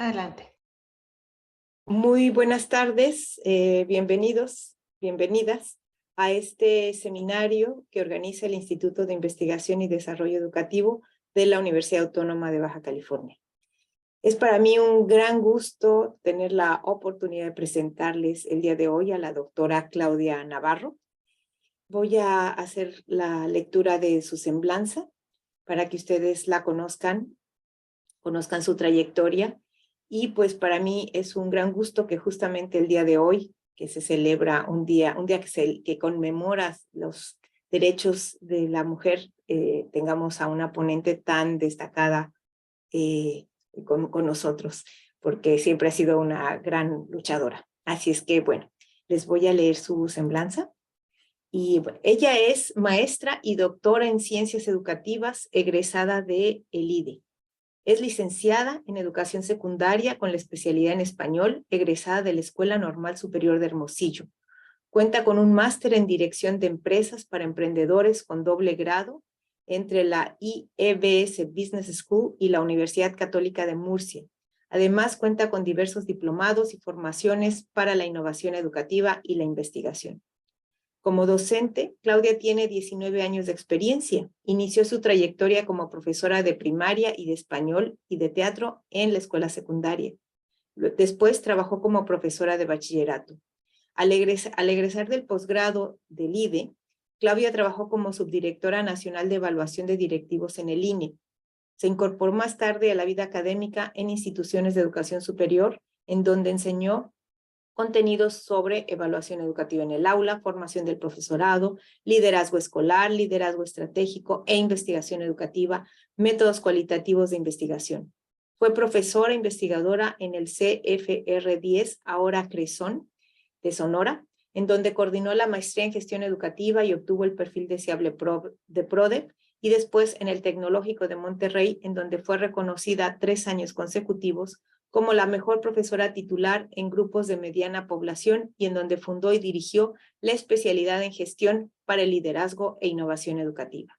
Adelante. Muy buenas tardes, bienvenidos, bienvenidas a este seminario que organiza el Instituto de Investigación y Desarrollo Educativo de la Universidad Autónoma de Baja California. Es para mí un gran gusto tener la oportunidad de presentarles el día de hoy a la doctora Claudia Navarro. Voy a hacer la lectura de su semblanza para que ustedes la conozcan su trayectoria. Y pues para mí es un gran gusto que justamente el día de hoy, que se celebra un día que conmemora los derechos de la mujer, tengamos a una ponente tan destacada con nosotros, porque siempre ha sido una gran luchadora. Así es que, bueno, les voy a leer su semblanza. Y bueno, ella es maestra y doctora en ciencias educativas, egresada de el IDE. Es licenciada en Educación Secundaria con la especialidad en Español, egresada de la Escuela Normal Superior de Hermosillo. Cuenta con un máster en Dirección de Empresas para Emprendedores con doble grado entre la IEBS Business School y la Universidad Católica de Murcia. Además, cuenta con diversos diplomados y formaciones para la innovación educativa y la investigación. Como docente, Claudia tiene 19 años de experiencia. Inició su trayectoria como profesora de primaria y de español y de teatro en la escuela secundaria. Después trabajó como profesora de bachillerato. Al egresar del posgrado del IDE, Claudia trabajó como subdirectora nacional de evaluación de directivos en el INE. Se incorporó más tarde a la vida académica en instituciones de educación superior, en donde enseñó contenidos sobre evaluación educativa en el aula, formación del profesorado, liderazgo escolar, liderazgo estratégico e investigación educativa, métodos cualitativos de investigación. Fue profesora investigadora en el CFR10, ahora CRESON, de Sonora, en donde coordinó la maestría en gestión educativa y obtuvo el perfil deseable de PRODEP, y después en el Tecnológico de Monterrey, en donde fue reconocida 3 años consecutivos como la mejor profesora titular en grupos de mediana población y en donde fundó y dirigió la especialidad en gestión para el liderazgo e innovación educativa.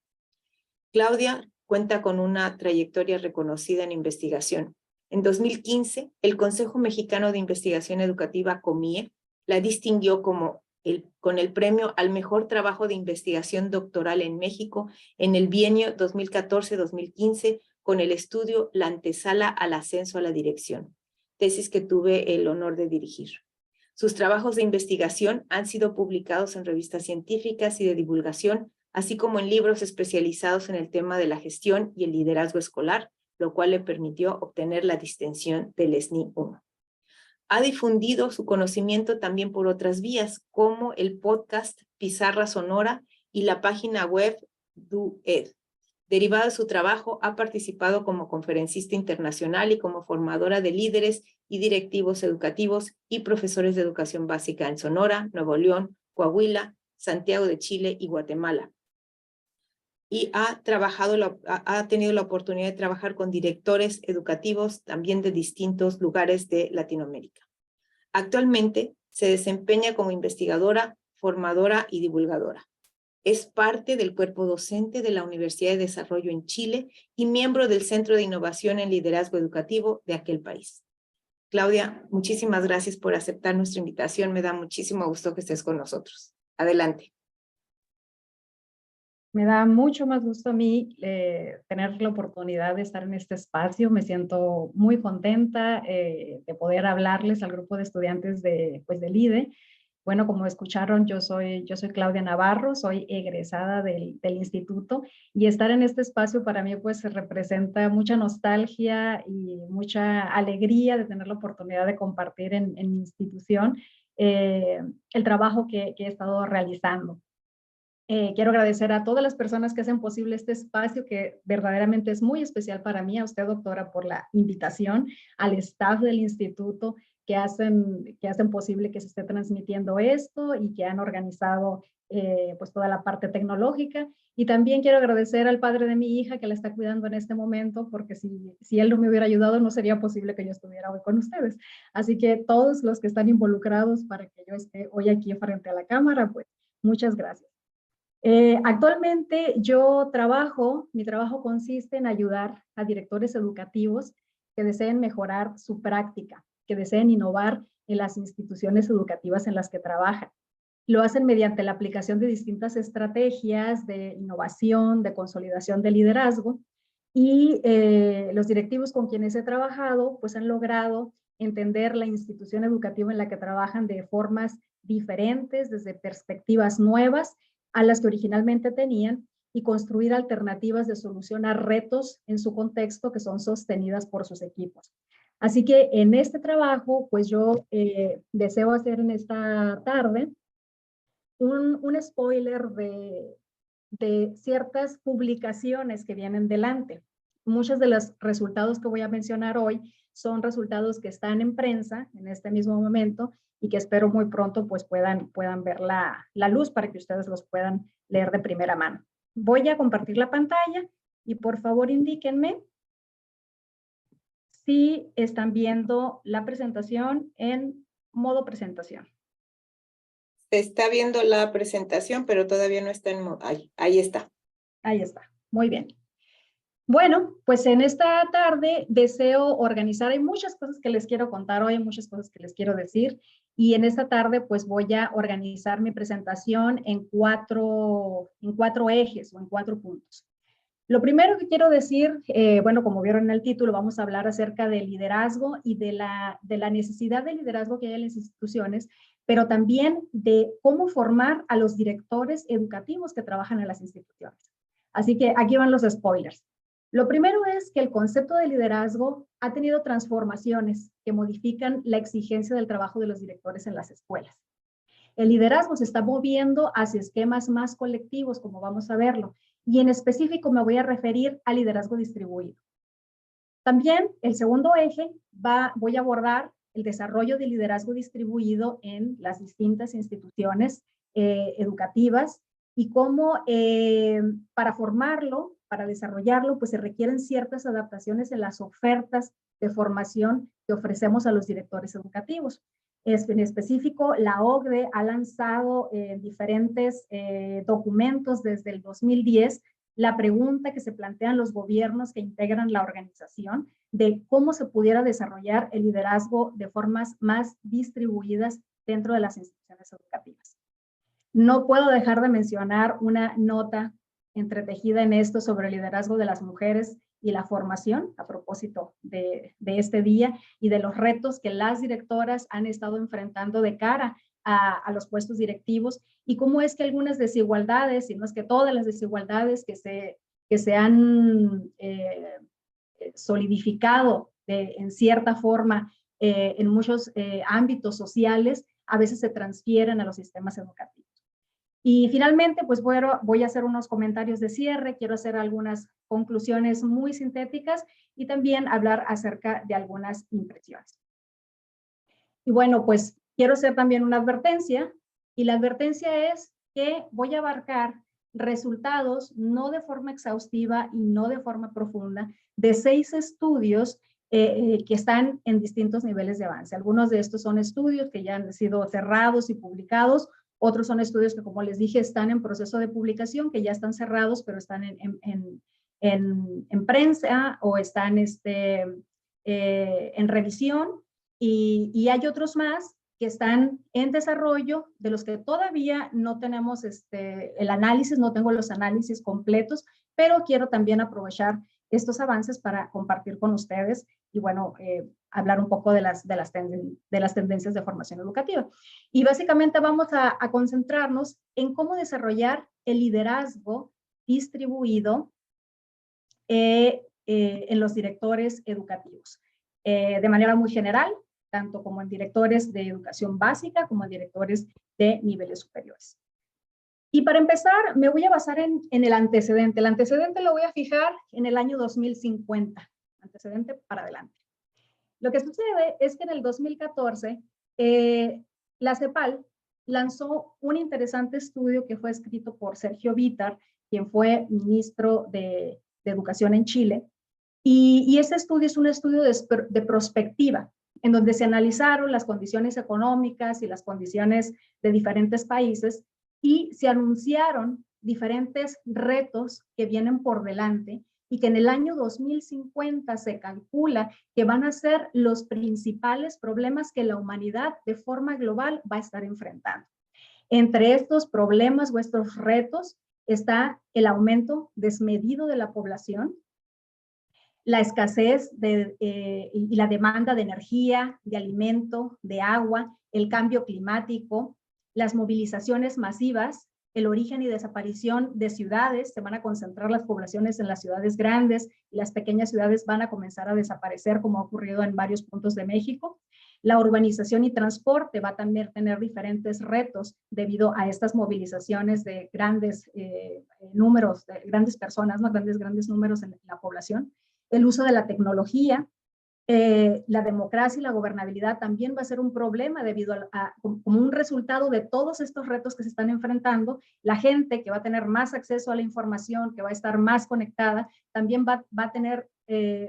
Claudia cuenta con una trayectoria reconocida en investigación. En 2015, el Consejo Mexicano de Investigación Educativa, COMIE, la distinguió con el premio al mejor trabajo de investigación doctoral en México en el bienio 2014-2015 con el estudio La antesala al ascenso a la dirección, tesis que tuve el honor de dirigir. Sus trabajos de investigación han sido publicados en revistas científicas y de divulgación, así como en libros especializados en el tema de la gestión y el liderazgo escolar, lo cual le permitió obtener la distinción del SNI 1. Ha difundido su conocimiento también por otras vías, como el podcast Pizarra Sonora y la página web DoEd. Derivado de su trabajo, ha participado como conferencista internacional y como formadora de líderes y directivos educativos y profesores de educación básica en Sonora, Nuevo León, Coahuila, Santiago de Chile y Guatemala. Y ha tenido la oportunidad de trabajar con directores educativos también de distintos lugares de Latinoamérica. Actualmente se desempeña como investigadora, formadora y divulgadora. Es parte del cuerpo docente de la Universidad de Desarrollo en Chile y miembro del Centro de Innovación en Liderazgo Educativo de aquel país. Claudia, muchísimas gracias por aceptar nuestra invitación. Me da muchísimo gusto que estés con nosotros. Adelante. Me da mucho más gusto a mí tener la oportunidad de estar en este espacio. Me siento muy contenta de poder hablarles al grupo de estudiantes del IDE. Bueno, como escucharon, yo soy Claudia Navarro, soy egresada del instituto, y estar en este espacio para mí pues representa mucha nostalgia y mucha alegría de tener la oportunidad de compartir en mi institución el trabajo que he estado realizando. Quiero agradecer a todas las personas que hacen posible este espacio, que verdaderamente es muy especial para mí, a usted, doctora, por la invitación, al staff del instituto que hacen posible que se esté transmitiendo esto y que han organizado pues toda la parte tecnológica. Y también quiero agradecer al padre de mi hija que la está cuidando en este momento, porque si él no me hubiera ayudado no sería posible que yo estuviera hoy con ustedes. Así que todos los que están involucrados para que yo esté hoy aquí frente a la cámara, pues muchas gracias. Actualmente mi trabajo consiste en ayudar a directores educativos que deseen mejorar su práctica, que deseen innovar en las instituciones educativas en las que trabajan. Lo hacen mediante la aplicación de distintas estrategias de innovación, de consolidación de liderazgo, y los directivos con quienes he trabajado pues han logrado entender la institución educativa en la que trabajan de formas diferentes, desde perspectivas nuevas a las que originalmente tenían, y construir alternativas de solución a retos en su contexto que son sostenidas por sus equipos. Así que en este trabajo, pues yo deseo hacer en esta tarde un spoiler de ciertas publicaciones que vienen delante. Muchos de los resultados que voy a mencionar hoy son resultados que están en prensa en este mismo momento y que espero muy pronto pues puedan ver la luz para que ustedes los puedan leer de primera mano. Voy a compartir la pantalla y por favor indíquenme si están viendo la presentación en modo presentación. Se está viendo la presentación, pero todavía no está en modo. Ahí está. Ahí está. Muy bien. Bueno, pues en esta tarde deseo organizar, hay muchas cosas que les quiero contar hoy, hay muchas cosas que les quiero decir, y en esta tarde pues voy a organizar mi presentación en cuatro ejes o en 4 puntos. Lo primero que quiero decir, bueno, como vieron en el título, vamos a hablar acerca del liderazgo y de la necesidad de liderazgo que hay en las instituciones, pero también de cómo formar a los directores educativos que trabajan en las instituciones. Así que aquí van los spoilers. Lo primero es que el concepto de liderazgo ha tenido transformaciones que modifican la exigencia del trabajo de los directores en las escuelas. El liderazgo se está moviendo hacia esquemas más colectivos, como vamos a verlo, y en específico me voy a referir al liderazgo distribuido. También el segundo eje voy a abordar el desarrollo del liderazgo distribuido en las distintas instituciones educativas y cómo para formarlo, para desarrollarlo, pues se requieren ciertas adaptaciones en las ofertas de formación que ofrecemos a los directores educativos. En específico, la OCDE ha lanzado diferentes documentos desde el 2010 la pregunta que se plantean los gobiernos que integran la organización de cómo se pudiera desarrollar el liderazgo de formas más distribuidas dentro de las instituciones educativas. No puedo dejar de mencionar una nota entretejida en esto sobre el liderazgo de las mujeres y la formación a propósito de este día y de los retos que las directoras han estado enfrentando de cara a los puestos directivos y cómo es que algunas desigualdades, y no es que todas las desigualdades que se han solidificado en cierta forma en muchos ámbitos sociales, a veces se transfieren a los sistemas educativos. Y finalmente, pues voy a hacer unos comentarios de cierre, quiero hacer algunas conclusiones muy sintéticas y también hablar acerca de algunas impresiones. Y bueno, pues quiero hacer también una advertencia, y la advertencia es que voy a abarcar resultados no de forma exhaustiva y no de forma profunda de 6 estudios que están en distintos niveles de avance. Algunos de estos son estudios que ya han sido cerrados y publicados, otros son estudios que, como les dije, están en proceso de publicación, que ya están cerrados, pero están en prensa o están en revisión. Y hay otros más que están en desarrollo, de los que todavía no tenemos el análisis, no tengo los análisis completos, pero quiero también aprovechar estos avances para compartir con ustedes y bueno, hablar un poco de las tendencias de formación educativa. Y básicamente vamos a concentrarnos en cómo desarrollar el liderazgo distribuido en los directores educativos. De manera muy general, tanto como en directores de educación básica como en directores de niveles superiores. Y para empezar, me voy a basar en el antecedente. El antecedente lo voy a fijar en el año 2050, antecedente para adelante. Lo que sucede es que en el 2014, la CEPAL lanzó un interesante estudio que fue escrito por Sergio Vítar, quien fue ministro de Educación en Chile, y ese estudio es un estudio de prospectiva, en donde se analizaron las condiciones económicas y las condiciones de diferentes países y se anunciaron diferentes retos que vienen por delante y que en el año 2050 se calcula que van a ser los principales problemas que la humanidad de forma global va a estar enfrentando. Entre estos problemas o estos retos está el aumento desmedido de la población, la escasez y la demanda de energía, de alimento, de agua, el cambio climático, las movilizaciones masivas, el origen y desaparición de ciudades, se van a concentrar las poblaciones en las ciudades grandes y las pequeñas ciudades van a comenzar a desaparecer, como ha ocurrido en varios puntos de México. La urbanización y transporte va a también tener diferentes retos debido a estas movilizaciones de grandes números, de grandes personas, ¿no? grandes números en la población. El uso de la tecnología, la democracia y la gobernabilidad también va a ser un problema debido como un resultado de todos estos retos que se están enfrentando. La gente que va a tener más acceso a la información, que va a estar más conectada, también va a tener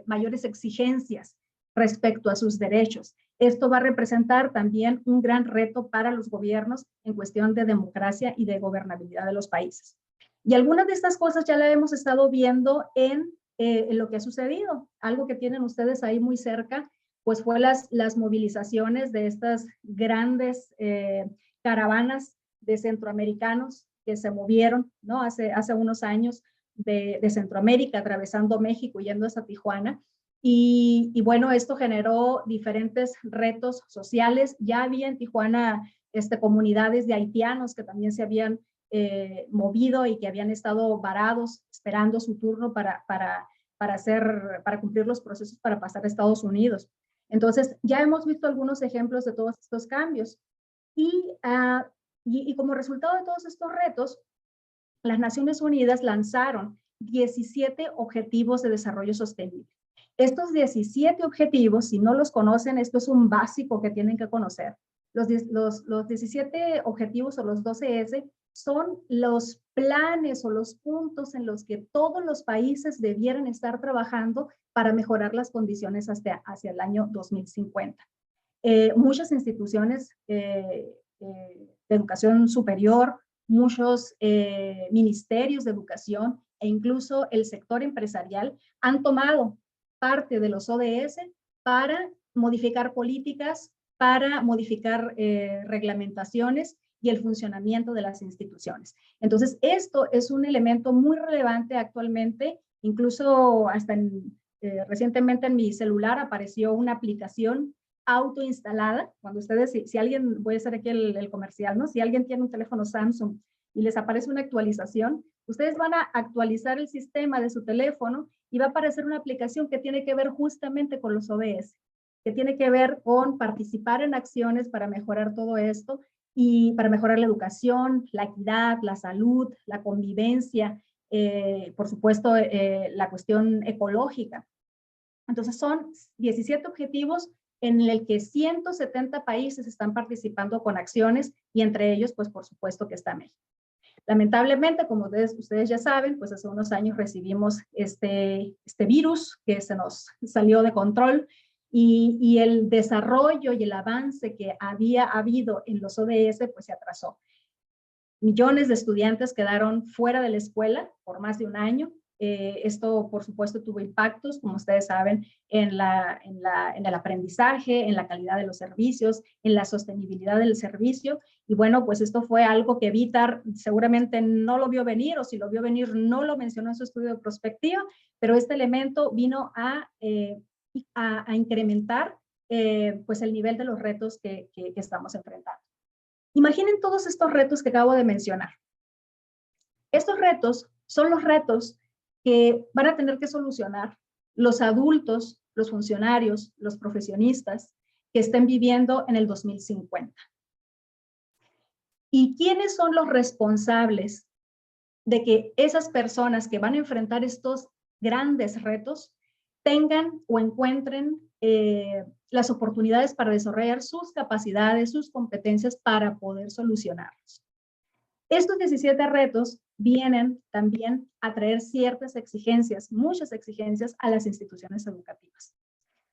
mayores exigencias respecto a sus derechos. Esto va a representar también un gran reto para los gobiernos en cuestión de democracia y de gobernabilidad de los países. Y algunas de estas cosas ya la hemos estado viendo en lo que ha sucedido. Algo que tienen ustedes ahí muy cerca, pues fue las movilizaciones de estas grandes caravanas de centroamericanos que se movieron, ¿no? Hace unos años de Centroamérica, atravesando México, yendo hasta Tijuana. Y bueno, esto generó diferentes retos sociales. Ya había en Tijuana comunidades de haitianos que también se habían movido y que habían estado varados esperando su turno para cumplir los procesos para pasar a Estados Unidos. Entonces, ya hemos visto algunos ejemplos de todos estos cambios. Y como resultado de todos estos retos, las Naciones Unidas lanzaron 17 Objetivos de Desarrollo Sostenible. Estos 17 objetivos, si no los conocen, esto es un básico que tienen que conocer. Los 17 objetivos o los 12S son los planes o los puntos en los que todos los países debieran estar trabajando para mejorar las condiciones hacia el año 2050. Muchas instituciones de educación superior, muchos ministerios de educación e incluso el sector empresarial han tomado parte de los ODS para modificar políticas, para modificar reglamentaciones y el funcionamiento de las instituciones. Entonces, esto es un elemento muy relevante actualmente, incluso hasta recientemente en mi celular apareció una aplicación autoinstalada. Cuando ustedes, si alguien, voy a hacer aquí el comercial, ¿no? Si alguien tiene un teléfono Samsung y les aparece una actualización, ustedes van a actualizar el sistema de su teléfono y va a aparecer una aplicación que tiene que ver justamente con los ODS, que tiene que ver con participar en acciones para mejorar todo esto y para mejorar la educación, la equidad, la salud, la convivencia, por supuesto, la cuestión ecológica. Entonces son 17 objetivos en el que 170 países están participando con acciones y entre ellos, pues por supuesto que está México. Lamentablemente, como ustedes ya saben, pues hace unos años recibimos este virus que se nos salió de control y el desarrollo y el avance que había habido en los ODS pues se atrasó. Millones de estudiantes quedaron fuera de la escuela por más de un año. Esto, por supuesto, tuvo impactos, como ustedes saben, en el aprendizaje, en la calidad de los servicios, en la sostenibilidad del servicio. Y bueno, pues esto fue algo que Vitar seguramente no lo vio venir, o si lo vio venir no lo mencionó en su estudio de prospectiva, pero este elemento vino a incrementar pues el nivel de los retos que estamos enfrentando. Imaginen todos estos retos que acabo de mencionar. Estos retos son los retos que van a tener que solucionar los adultos, los funcionarios, los profesionistas que estén viviendo en el 2050. ¿Y quiénes son los responsables de que esas personas que van a enfrentar estos grandes retos tengan o encuentren las oportunidades para desarrollar sus capacidades, sus competencias para poder solucionarlos? Estos 17 retos vienen también a traer ciertas exigencias, muchas exigencias a las instituciones educativas.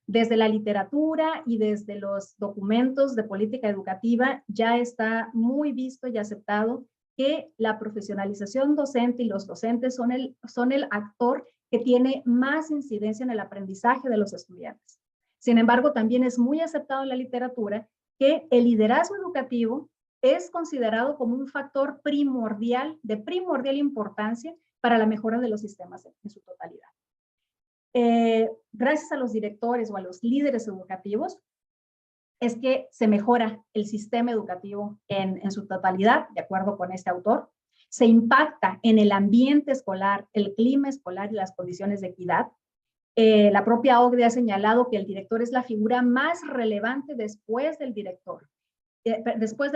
Desde la literatura y desde los documentos de política educativa ya está muy visto y aceptado que la profesionalización docente y los docentes son el actor que tiene más incidencia en el aprendizaje de los estudiantes. Sin embargo, también es muy aceptado en la literatura que el liderazgo educativo es considerado como un factor primordial, de primordial importancia para la mejora de los sistemas en su totalidad. Gracias a los directores o a los líderes educativos, es que se mejora el sistema educativo en su totalidad, de acuerdo con este autor. Se impacta en el ambiente escolar, el clima escolar y las condiciones de equidad. La propia OCDE ha señalado que el director es la figura más relevante después del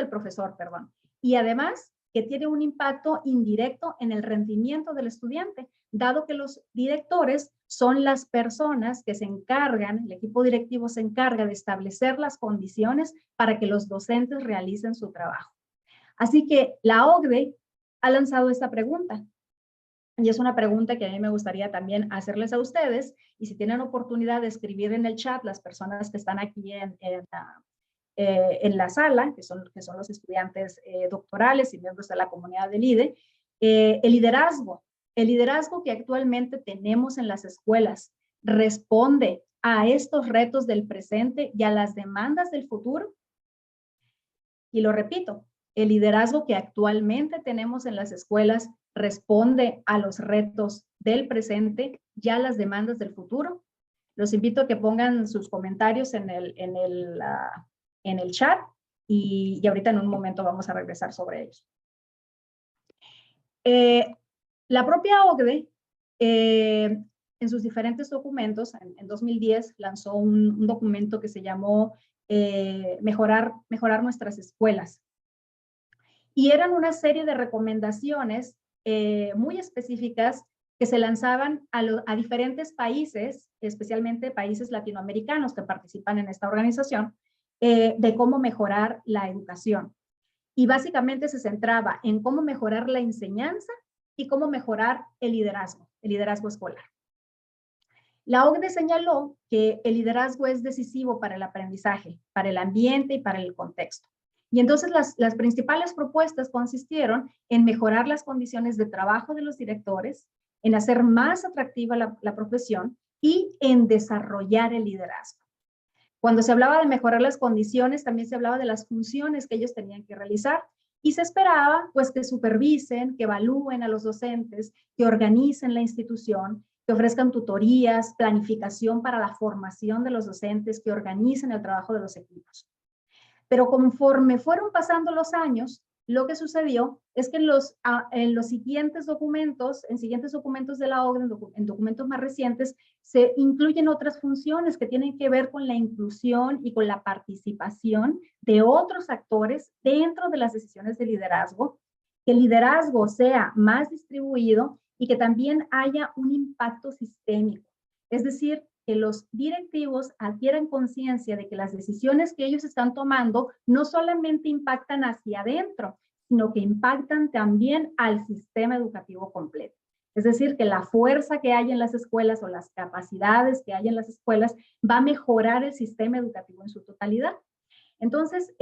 profesor, perdón. Y además que tiene un impacto indirecto en el rendimiento del estudiante, dado que los directores son las personas que se encargan, el equipo directivo se encarga de establecer las condiciones para que los docentes realicen su trabajo. Así que la OCDE ha lanzado esta pregunta. Y es una pregunta que a mí me gustaría también hacerles a ustedes. Y si tienen oportunidad de escribir en el chat, las personas que están aquí en la sala, que son los estudiantes doctorales y miembros de la comunidad del IDE, el liderazgo que actualmente tenemos en las escuelas responde a estos retos del presente y a las demandas del futuro. Y lo repito, el liderazgo que actualmente tenemos en las escuelas responde a los retos del presente y a las demandas del futuro. Los invito a que pongan sus comentarios en el chat y ahorita en un momento vamos a regresar sobre ellos. La propia OCDE, en sus diferentes documentos, en 2010 lanzó un documento que se llamó Mejorar nuestras escuelas. Y eran una serie de recomendaciones muy específicas que se lanzaban a diferentes países, especialmente países latinoamericanos que participan en esta organización, de cómo mejorar la educación. Y básicamente se centraba en cómo mejorar la enseñanza y cómo mejorar el liderazgo escolar. La OCDE señaló que el liderazgo es decisivo para el aprendizaje, para el ambiente y para el contexto. Y entonces las principales propuestas consistieron en mejorar las condiciones de trabajo de los directores, en hacer más atractiva la profesión y en desarrollar el liderazgo. Cuando se hablaba de mejorar las condiciones, también se hablaba de las funciones que ellos tenían que realizar y se esperaba pues que supervisen, que evalúen a los docentes, que organicen la institución, que ofrezcan tutorías, planificación para la formación de los docentes, que organicen el trabajo de los equipos. Pero conforme fueron pasando los años, lo que sucedió es que en siguientes documentos de la OCDE, en documentos más recientes, se incluyen otras funciones que tienen que ver con la inclusión y con la participación de otros actores dentro de las decisiones de liderazgo, que el liderazgo sea más distribuido y que también haya un impacto sistémico. Es decir, que los directivos adquieran conciencia de que las decisiones que ellos están tomando no solamente impactan hacia adentro, sino que impactan también al sistema educativo completo. Es decir, que la fuerza que hay en las escuelas o las capacidades que hay en las escuelas va a mejorar el sistema educativo en su totalidad. Entonces,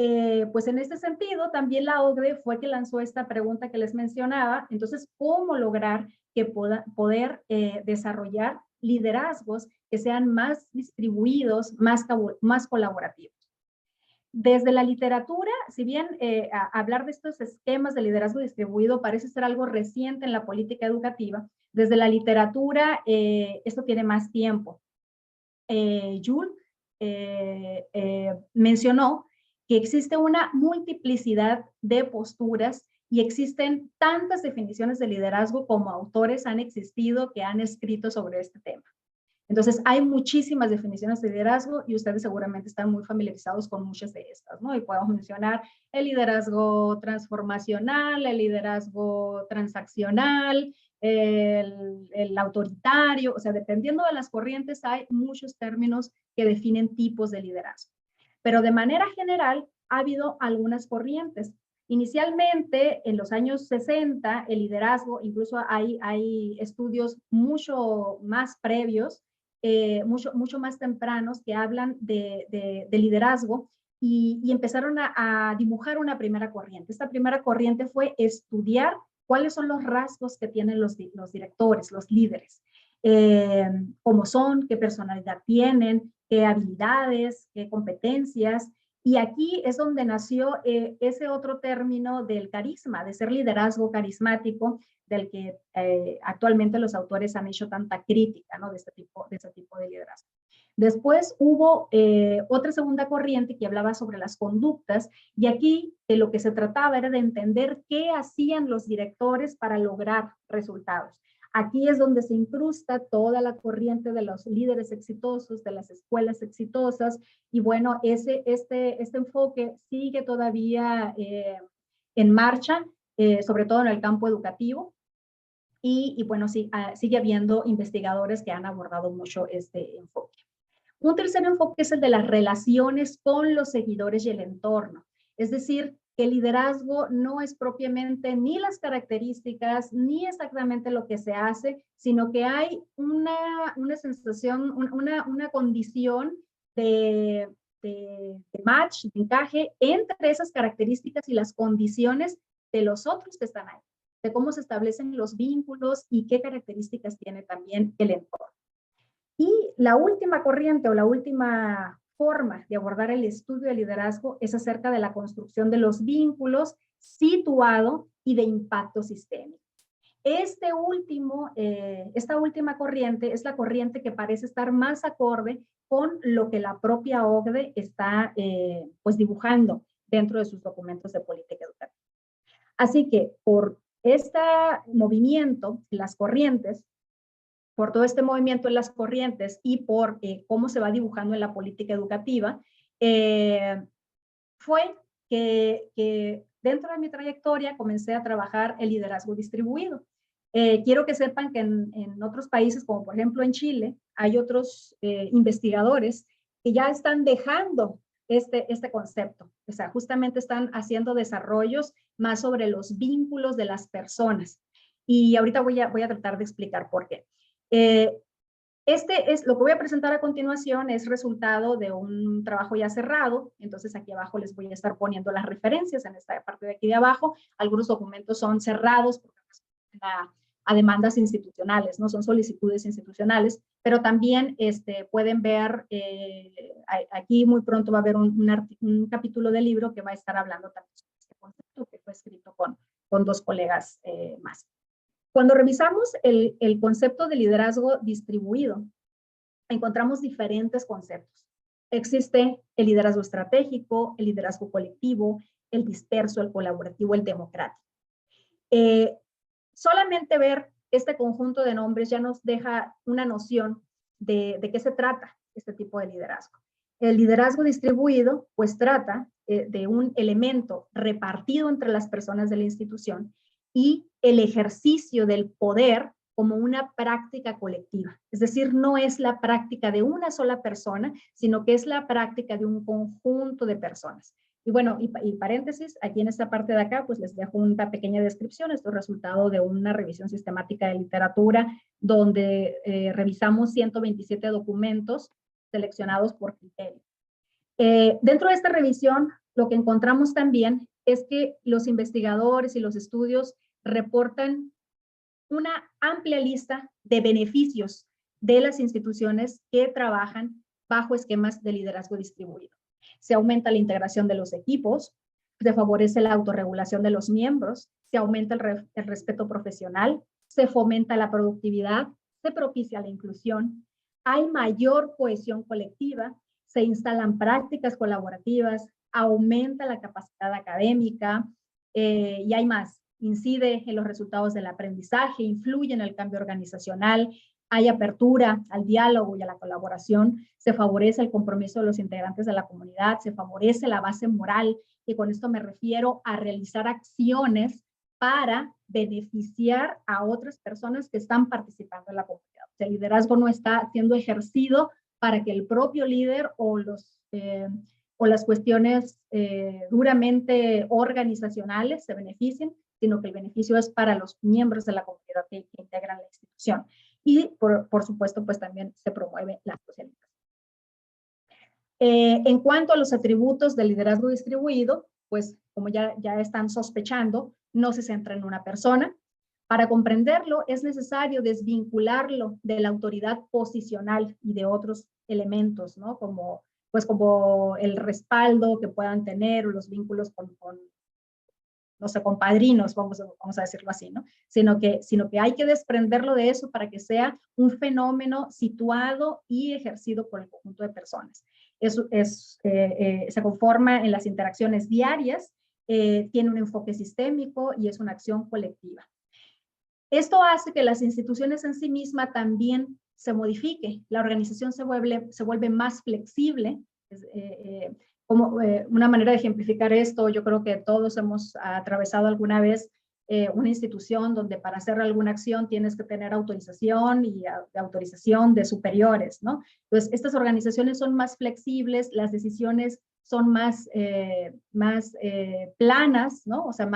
pues en este sentido, también la OCDE fue que lanzó esta pregunta que les mencionaba. Entonces, ¿cómo lograr que poder desarrollar liderazgos que sean más distribuidos, más colaborativos? Desde la literatura, si bien hablar de estos esquemas de liderazgo distribuido parece ser algo reciente en la política educativa, desde la literatura esto tiene más tiempo. Jules mencionó que existe una multiplicidad de posturas y existen tantas definiciones de liderazgo como autores han existido que han escrito sobre este tema. Entonces, hay muchísimas definiciones de liderazgo y ustedes seguramente están muy familiarizados con muchas de estas, ¿no? Y podemos mencionar el liderazgo transformacional, el liderazgo transaccional, el autoritario, o sea, dependiendo de las corrientes hay muchos términos que definen tipos de liderazgo. Pero de manera general ha habido algunas corrientes. Inicialmente, en los años 60, el liderazgo, incluso hay estudios mucho más previos, mucho más tempranos que hablan de liderazgo y empezaron a dibujar una primera corriente. Esta primera corriente fue estudiar cuáles son los rasgos que tienen los directores, los líderes. cómo son, qué personalidad tienen, qué habilidades, qué competencias. Y aquí es donde nació ese otro término del carisma, de ser liderazgo carismático, del que actualmente los autores han hecho tanta crítica, ¿no? De este tipo de liderazgo. Después hubo otra segunda corriente que hablaba sobre las conductas, y aquí de lo que se trataba era de entender qué hacían los directores para lograr resultados. Aquí es donde se incrusta toda la corriente de los líderes exitosos, de las escuelas exitosas, y bueno, este enfoque sigue todavía en marcha, sobre todo en el campo educativo, y bueno, sí, sigue habiendo investigadores que han abordado mucho este enfoque. Un tercer enfoque es el de las relaciones con los seguidores y el entorno. Es decir, que el liderazgo no es propiamente ni las características, ni exactamente lo que se hace, sino que hay una sensación, una condición de match, de encaje entre esas características y las condiciones de los otros que están ahí, de cómo se establecen los vínculos y qué características tiene también el entorno. Y la última corriente o la última forma de abordar el estudio de liderazgo es acerca de la construcción de los vínculos situado y de impacto sistémico. Esta última corriente es la corriente que parece estar más acorde con lo que la propia OCDE está pues dibujando dentro de sus documentos de política educativa. Así que por este movimiento, las corrientes, por todo este movimiento en las corrientes y por cómo se va dibujando en la política educativa, fue que dentro de mi trayectoria comencé a trabajar el liderazgo distribuido. Quiero que sepan que en otros países, como por ejemplo en Chile, hay otros investigadores que ya están dejando este concepto. O sea, justamente están haciendo desarrollos más sobre los vínculos de las personas. Y ahorita voy a tratar de explicar por qué. Lo que voy a presentar a continuación es resultado de un trabajo ya cerrado, entonces aquí abajo les voy a estar poniendo las referencias en esta parte de aquí de abajo. Algunos documentos son cerrados porque a demandas institucionales, no son solicitudes institucionales, pero también pueden ver, aquí muy pronto va a haber un capítulo del libro que va a estar hablando también sobre este concepto que fue escrito con dos colegas más. Cuando revisamos el concepto de liderazgo distribuido, encontramos diferentes conceptos. Existe el liderazgo estratégico, el liderazgo colectivo, el disperso, el colaborativo, el democrático. Solamente ver este conjunto de nombres ya nos deja una noción de qué se trata este tipo de liderazgo. El liderazgo distribuido, pues trata de un elemento repartido entre las personas de la institución y el ejercicio del poder como una práctica colectiva. Es decir, no es la práctica de una sola persona, sino que es la práctica de un conjunto de personas. Y bueno, y paréntesis, aquí en esta parte de acá, pues les dejo una pequeña descripción. Esto es resultado de una revisión sistemática de literatura donde revisamos 127 documentos seleccionados por criterio. Dentro de esta revisión, lo que encontramos también es que los investigadores y los estudios reportan una amplia lista de beneficios de las instituciones que trabajan bajo esquemas de liderazgo distribuido. Se aumenta la integración de los equipos, se favorece la autorregulación de los miembros, se aumenta el respeto profesional, se fomenta la productividad, se propicia la inclusión, hay mayor cohesión colectiva, se instalan prácticas colaborativas, aumenta la capacidad académica y hay más. Incide en los resultados del aprendizaje, influye en el cambio organizacional, hay apertura al diálogo y a la colaboración, se favorece el compromiso de los integrantes de la comunidad, se favorece la base moral, y con esto me refiero a realizar acciones para beneficiar a otras personas que están participando en la comunidad. El liderazgo no está siendo ejercido para que el propio líder o las cuestiones duramente organizacionales se beneficien, sino que el beneficio es para los miembros de la comunidad que integran la institución. Y por supuesto, pues también se promueve la socialización. En cuanto a los atributos del liderazgo distribuido, pues como ya están sospechando, no se centra en una persona. Para comprenderlo es necesario desvincularlo de la autoridad posicional y de otros elementos, ¿no? Como el respaldo que puedan tener o los vínculos no sé, con padrinos, vamos a decirlo así, ¿no? Sino que hay que desprenderlo de eso para que sea un fenómeno situado y ejercido por el conjunto de personas. Se conforma en las interacciones diarias, tiene un enfoque sistémico y es una acción colectiva. Esto hace que las instituciones en sí misma también se modifique, la organización se vuelve más flexible. Una manera de ejemplificar esto, yo creo que todos hemos atravesado alguna vez una institución donde para hacer alguna acción tienes que tener autorización y autorización de superiores, ¿no? Entonces, estas organizaciones son más flexibles, las decisiones son más planas, ¿no? O sea,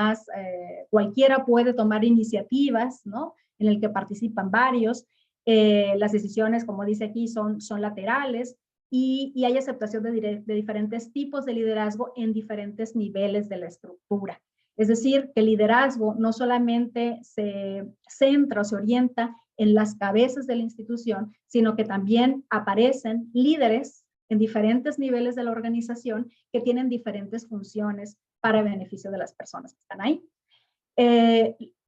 cualquiera puede tomar iniciativas, ¿no? En el que participan varios. Las decisiones, como dice aquí, son laterales y hay aceptación de diferentes tipos de liderazgo en diferentes niveles de la estructura. Es decir, que el liderazgo no solamente se centra o se orienta en las cabezas de la institución, sino que también aparecen líderes en diferentes niveles de la organización que tienen diferentes funciones para beneficio de las personas que están ahí.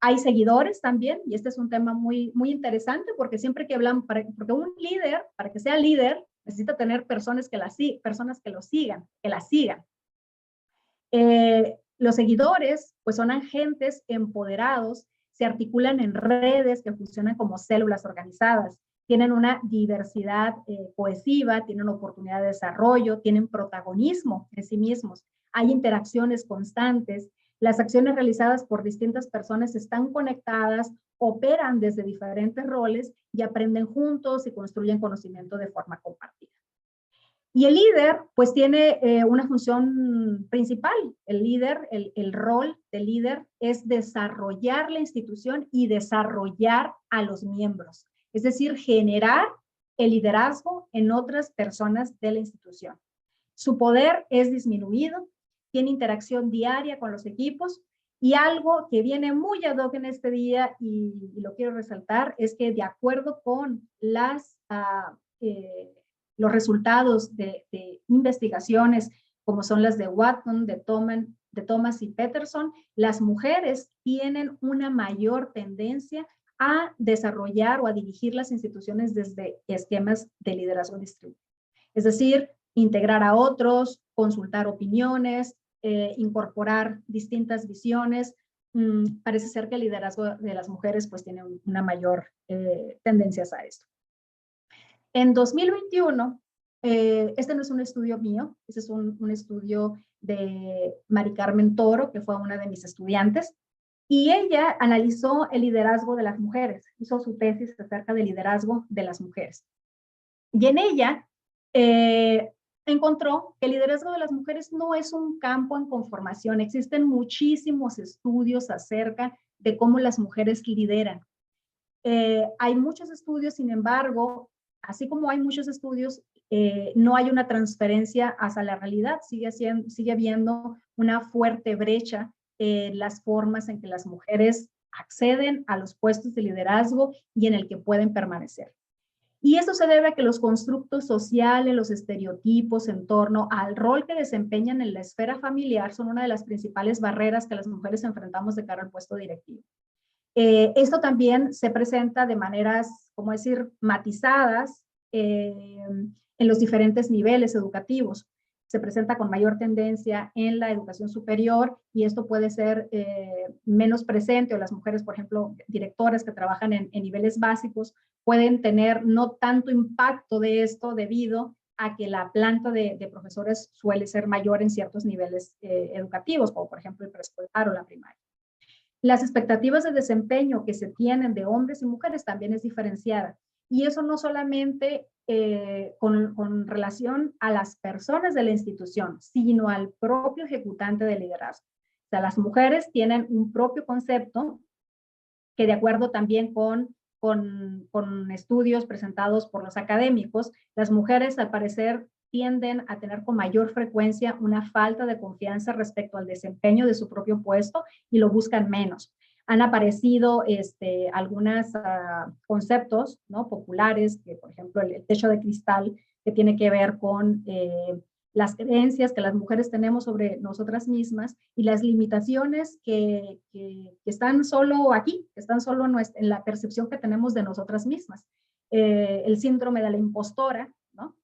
Hay seguidores también, y este es un tema muy, muy interesante porque siempre que hablamos, porque un líder, para que sea líder, necesita tener personas que lo sigan, que la sigan. Los seguidores, pues son agentes empoderados, se articulan en redes que funcionan como células organizadas, tienen una diversidad cohesiva, tienen oportunidad de desarrollo, tienen protagonismo en sí mismos, hay interacciones constantes, las acciones realizadas por distintas personas están conectadas, operan desde diferentes roles y aprenden juntos y construyen conocimiento de forma compartida. Y el líder, pues tiene una función principal. El rol del líder es desarrollar la institución y desarrollar a los miembros. Es decir, generar el liderazgo en otras personas de la institución. Su poder es disminuido, tiene interacción diaria con los equipos y algo que viene muy ad hoc en este día y lo quiero resaltar es que de acuerdo con los resultados de investigaciones como son las de Watson, de Thomas y Peterson, las mujeres tienen una mayor tendencia a desarrollar o a dirigir las instituciones desde esquemas de liderazgo distribuido. Es decir, integrar a otros, consultar opiniones, incorporar distintas visiones. Parece ser que el liderazgo de las mujeres pues tiene una mayor tendencia a esto. En 2021, este no es un estudio mío, este es un estudio de Mari Carmen Toro, que fue una de mis estudiantes, y ella analizó el liderazgo de las mujeres, hizo su tesis acerca del liderazgo de las mujeres. Y en ella encontró que el liderazgo de las mujeres no es un campo en conformación, existen muchísimos estudios acerca de cómo las mujeres lideran. Hay muchos estudios, sin embargo, así como hay muchos estudios, no hay una transferencia hacia la realidad, sigue habiendo una fuerte brecha en las formas en que las mujeres acceden a los puestos de liderazgo y en el que pueden permanecer. Y esto se debe a que los constructos sociales, los estereotipos en torno al rol que desempeñan en la esfera familiar son una de las principales barreras que las mujeres enfrentamos de cara al puesto directivo. Esto también se presenta de maneras, como decir, matizadas en los diferentes niveles educativos. Se presenta con mayor tendencia en la educación superior y esto puede ser menos presente, o las mujeres, por ejemplo, directoras que trabajan en niveles básicos, pueden tener no tanto impacto de esto debido a que la planta de profesores suele ser mayor en ciertos niveles educativos, como por ejemplo el preescolar o la primaria. Las expectativas de desempeño que se tienen de hombres y mujeres también es diferenciada. Y eso no solamente con relación a las personas de la institución, sino al propio ejecutante de liderazgo. O sea, las mujeres tienen un propio concepto que de acuerdo también con estudios presentados por los académicos, las mujeres al parecer tienden a tener con mayor frecuencia una falta de confianza respecto al desempeño de su propio puesto y lo buscan menos. Han aparecido algunos conceptos, ¿no?, populares, que por ejemplo el techo de cristal, que tiene que ver con las creencias que las mujeres tenemos sobre nosotras mismas y las limitaciones que están solo aquí, que están solo en la percepción que tenemos de nosotras mismas. El síndrome de la impostora, ¿no?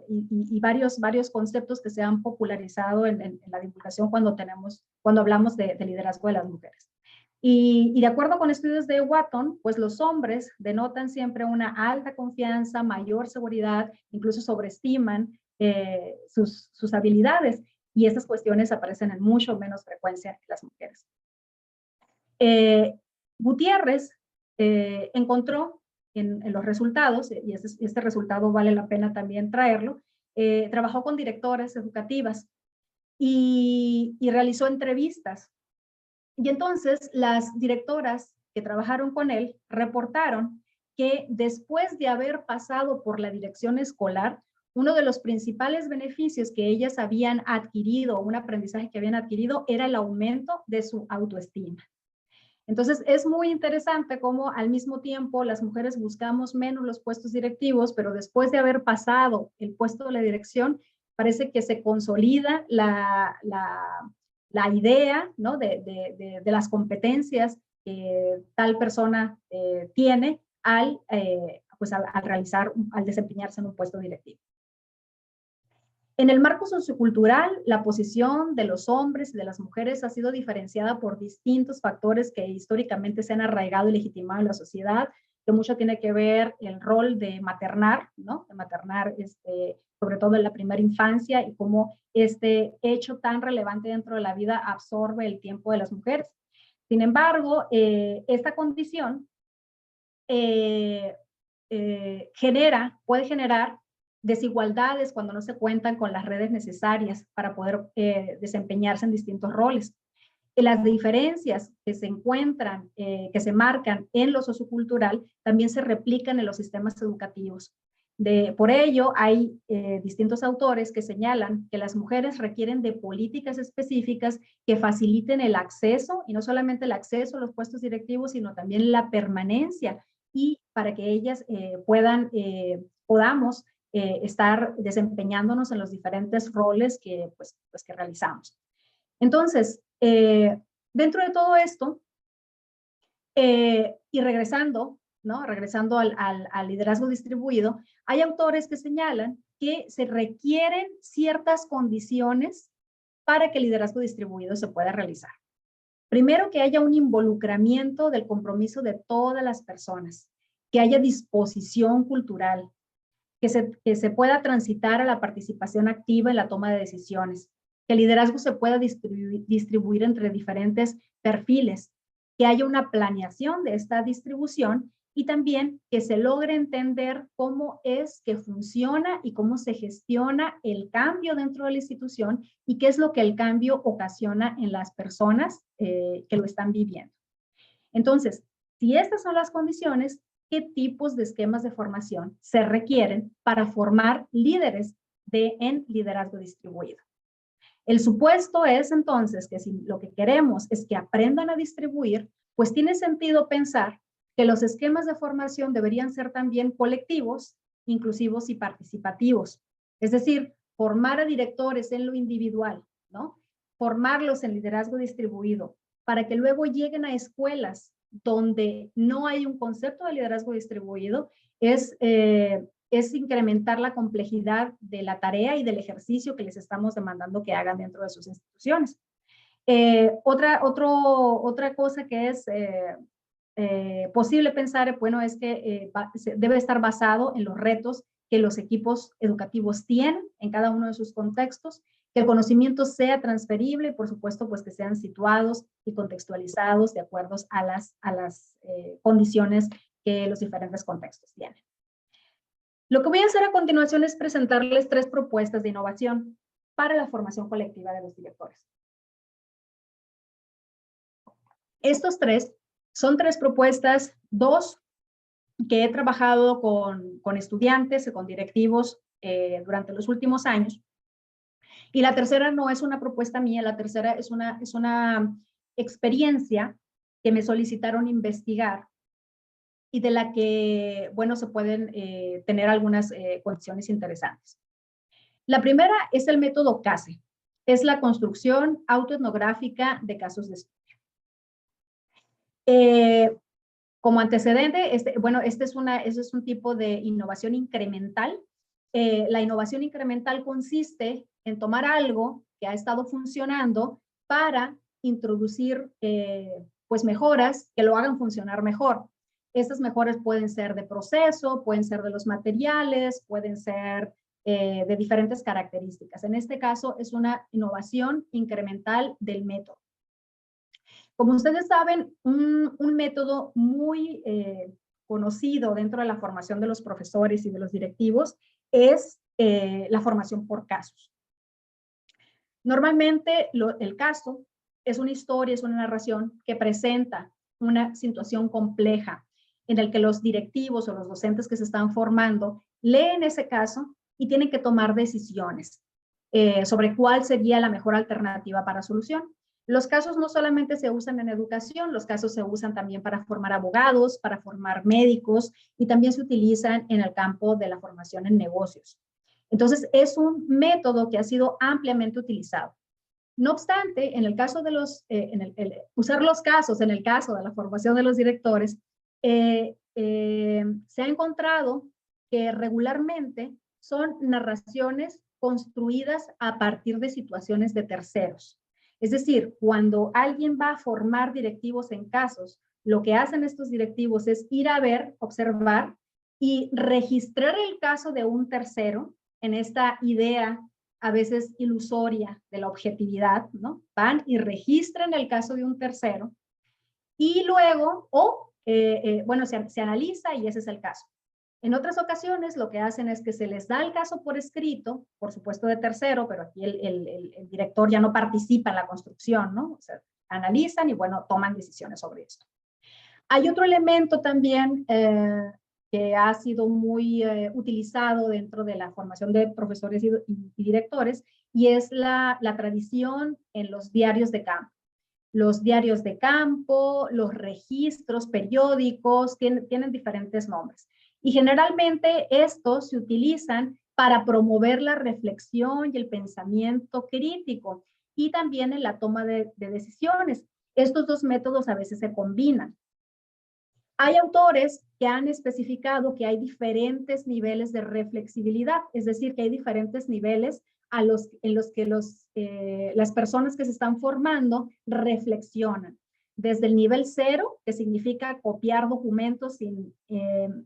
Y varios conceptos que se han popularizado en la divulgación cuando hablamos de liderazgo de las mujeres. Y de acuerdo con estudios de Wotton, pues los hombres denotan siempre una alta confianza, mayor seguridad, incluso sobreestiman sus habilidades, y estas cuestiones aparecen en mucho menos frecuencia en las mujeres. Gutiérrez encontró en los resultados, y este resultado vale la pena también traerlo, trabajó con directoras educativas y realizó entrevistas. Y entonces las directoras que trabajaron con él reportaron que después de haber pasado por la dirección escolar, uno de los principales beneficios que ellas habían adquirido, un aprendizaje que habían adquirido, era el aumento de su autoestima. Entonces es muy interesante cómo al mismo tiempo las mujeres buscamos menos los puestos directivos, pero después de haber pasado el puesto de la dirección, parece que se consolida la idea, ¿no?, de las competencias que tal persona tiene al desempeñarse en un puesto directivo. En el marco sociocultural, la posición de los hombres y de las mujeres ha sido diferenciada por distintos factores que históricamente se han arraigado y legitimado en la sociedad, que mucho tiene que ver el rol de maternar, ¿no?, de maternar sobre todo en la primera infancia, y cómo este hecho tan relevante dentro de la vida absorbe el tiempo de las mujeres. Sin embargo, esta condición puede generar desigualdades cuando no se cuentan con las redes necesarias para poder desempeñarse en distintos roles. Y las diferencias que se encuentran, que se marcan en lo sociocultural, también se replican en los sistemas educativos. Por ello, hay distintos autores que señalan que las mujeres requieren de políticas específicas que faciliten el acceso, y no solamente el acceso a los puestos directivos, sino también la permanencia, y para que ellas podamos estar desempeñándonos en los diferentes roles que realizamos. Entonces, dentro de todo esto, y regresando, ¿no?, regresando al liderazgo distribuido, hay autores que señalan que se requieren ciertas condiciones para que el liderazgo distribuido se pueda realizar. Primero, que haya un involucramiento del compromiso de todas las personas, que haya disposición cultural, que se pueda transitar a la participación activa en la toma de decisiones, que el liderazgo se pueda distribuir entre diferentes perfiles, que haya una planeación de esta distribución, y también que se logre entender cómo es que funciona y cómo se gestiona el cambio dentro de la institución, y qué es lo que el cambio ocasiona en las personas que lo están viviendo. Entonces, si estas son las condiciones, ¿qué tipos de esquemas de formación se requieren para formar líderes en liderazgo distribuido? El supuesto es entonces que si lo que queremos es que aprendan a distribuir, pues tiene sentido pensar que los esquemas de formación deberían ser también colectivos, inclusivos y participativos. Es decir, formar a directores en lo individual, ¿no?, formarlos en liderazgo distribuido, para que luego lleguen a escuelas donde no hay un concepto de liderazgo distribuido, es incrementar la complejidad de la tarea y del ejercicio que les estamos demandando que hagan dentro de sus instituciones. Otra cosa que es posible pensar, bueno, es que debe estar basado en los retos que los equipos educativos tienen en cada uno de sus contextos, que el conocimiento sea transferible y, por supuesto, pues que sean situados y contextualizados de acuerdo a las condiciones que los diferentes contextos tienen. Lo que voy a hacer a continuación es presentarles 3 propuestas de innovación para la formación colectiva de los directores. Estos 3 son 3 propuestas, 2 que he trabajado con estudiantes y con directivos durante los últimos años. Y la tercera no es una propuesta mía, la tercera es una experiencia que me solicitaron investigar y de la que, bueno, se pueden tener algunas condiciones interesantes. La primera es el método CASE, es la construcción autoetnográfica de casos de estudio. Como antecedente, este es un tipo de innovación incremental. La innovación incremental consiste en tomar algo que ha estado funcionando para introducir pues mejoras que lo hagan funcionar mejor. Estas mejoras pueden ser de proceso, pueden ser de los materiales, pueden ser de diferentes características. En este caso es una innovación incremental del método. Como ustedes saben, un método muy conocido dentro de la formación de los profesores y de los directivos es la formación por casos. Normalmente el caso es una historia, es una narración que presenta una situación compleja en el que los directivos o los docentes que se están formando leen ese caso y tienen que tomar decisiones sobre cuál sería la mejor alternativa para solución. Los casos no solamente se usan en educación, los casos se usan también para formar abogados, para formar médicos y también se utilizan en el campo de la formación en negocios. Entonces, es un método que ha sido ampliamente utilizado. No obstante, en el caso de usar los casos, en el caso de la formación de los directores, se ha encontrado que regularmente son narraciones construidas a partir de situaciones de terceros. Es decir, cuando alguien va a formar directivos en casos, lo que hacen estos directivos es ir a ver, observar y registrar el caso de un tercero en esta idea a veces ilusoria de la objetividad, ¿no? Van y registran el caso de un tercero y luego, se analiza y ese es el caso. En otras ocasiones lo que hacen es que se les da el caso por escrito, por supuesto de tercero, pero aquí el director ya no participa en la construcción, ¿no? O sea, analizan y bueno, toman decisiones sobre esto. Hay otro elemento también que ha sido muy utilizado dentro de la formación de profesores y directores y es la tradición en los diarios de campo. Los diarios de campo, los registros periódicos, tienen diferentes nombres. Y generalmente estos se utilizan para promover la reflexión y el pensamiento crítico y también en la toma de decisiones. Estos dos métodos a veces se combinan. Hay autores que han especificado que hay diferentes niveles de reflexibilidad, es decir, que hay diferentes niveles en los que las personas que se están formando reflexionan. Desde el nivel 0, que significa copiar documentos sin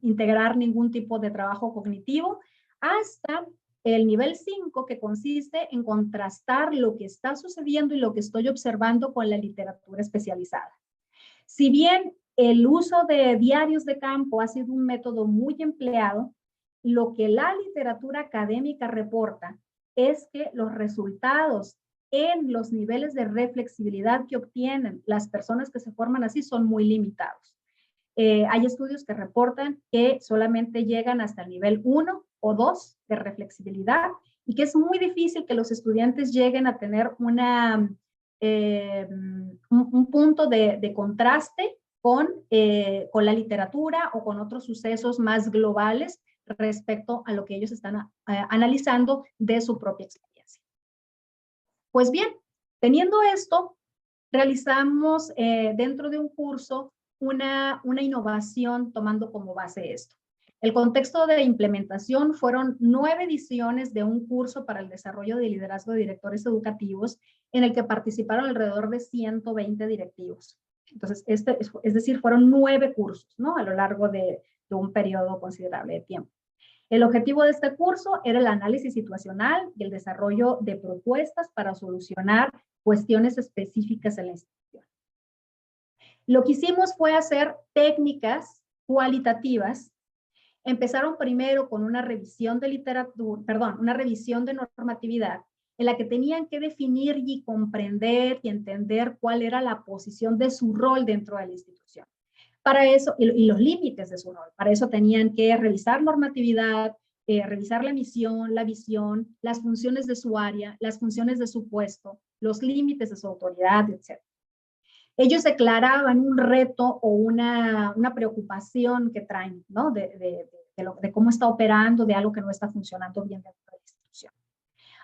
integrar ningún tipo de trabajo cognitivo, hasta el nivel 5, que consiste en contrastar lo que está sucediendo y lo que estoy observando con la literatura especializada. Si bien el uso de diarios de campo ha sido un método muy empleado, lo que la literatura académica reporta es que los resultados en los niveles de reflexibilidad que obtienen las personas que se forman así son muy limitados. Hay estudios que reportan que solamente llegan hasta el nivel 1 o 2 de reflexibilidad y que es muy difícil que los estudiantes lleguen a tener un punto de contraste con la literatura o con otros sucesos más globales respecto a lo que ellos están analizando de su propia experiencia. Pues bien, teniendo esto, realizamos dentro de un curso una innovación tomando como base esto. El contexto de implementación fueron 9 ediciones de un curso para el desarrollo de liderazgo de directores educativos en el que participaron alrededor de 120 directivos. Entonces, es decir, fueron 9 cursos, ¿no? A lo largo de un periodo considerable de tiempo. El objetivo de este curso era el análisis situacional y el desarrollo de propuestas para solucionar cuestiones específicas en la institución. Lo que hicimos fue hacer técnicas cualitativas. Empezaron primero con una revisión de una revisión de normatividad en la que tenían que definir y comprender y entender cuál era la posición de su rol dentro de la institución. Para eso, y los límites de su rol, para eso tenían que revisar normatividad, revisar la misión, la visión, las funciones de su área, las funciones de su puesto, los límites de su autoridad, etc. ellos declaraban un reto o una preocupación que traen, ¿no? De cómo está operando, de algo que no está funcionando bien dentro de la institución.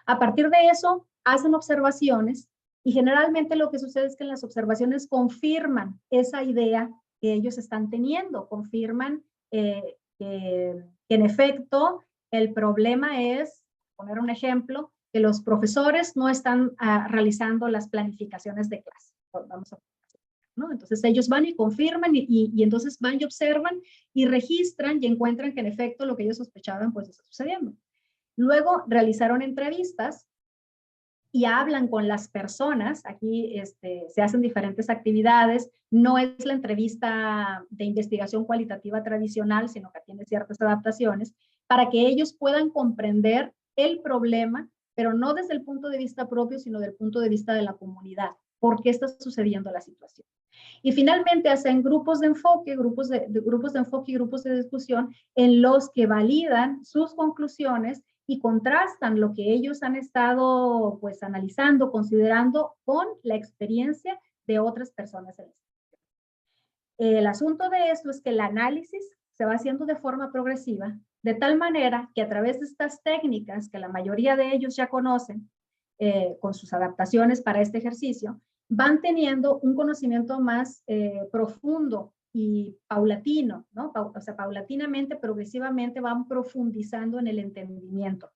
A partir de eso, hacen observaciones y generalmente lo que sucede es que en las observaciones confirman esa idea que ellos están teniendo, confirman que en efecto el problema es, poner un ejemplo, que los profesores no están realizando las planificaciones de clase. Vamos a ¿no? Entonces ellos van y confirman y entonces van y observan y registran y encuentran que en efecto lo que ellos sospechaban pues está sucediendo. Luego realizaron entrevistas y hablan con las personas. Aquí se hacen diferentes actividades. No es la entrevista de investigación cualitativa tradicional, sino que tiene ciertas adaptaciones para que ellos puedan comprender el problema, pero no desde el punto de vista propio, sino del punto de vista de la comunidad. ¿Por qué está sucediendo la situación? Y finalmente hacen grupos de enfoque, grupos de enfoque y grupos de discusión en los que validan sus conclusiones y contrastan lo que ellos han estado pues analizando, considerando con la experiencia de otras personas en la institución. El asunto de esto es que el análisis se va haciendo de forma progresiva, de tal manera que a través de estas técnicas que la mayoría de ellos ya conocen, con sus adaptaciones para este ejercicio, van teniendo un conocimiento más profundo y paulatino, ¿no? O sea, paulatinamente, progresivamente van profundizando en el entendimiento.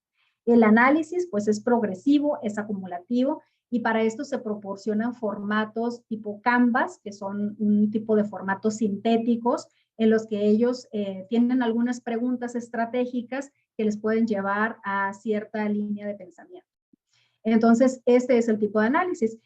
El análisis, pues, es progresivo, es acumulativo, y para esto se proporcionan formatos tipo Canvas, que son un tipo de formatos sintéticos, en los que ellos tienen algunas preguntas estratégicas que les pueden llevar a cierta línea de pensamiento. Entonces, este es el tipo de análisis.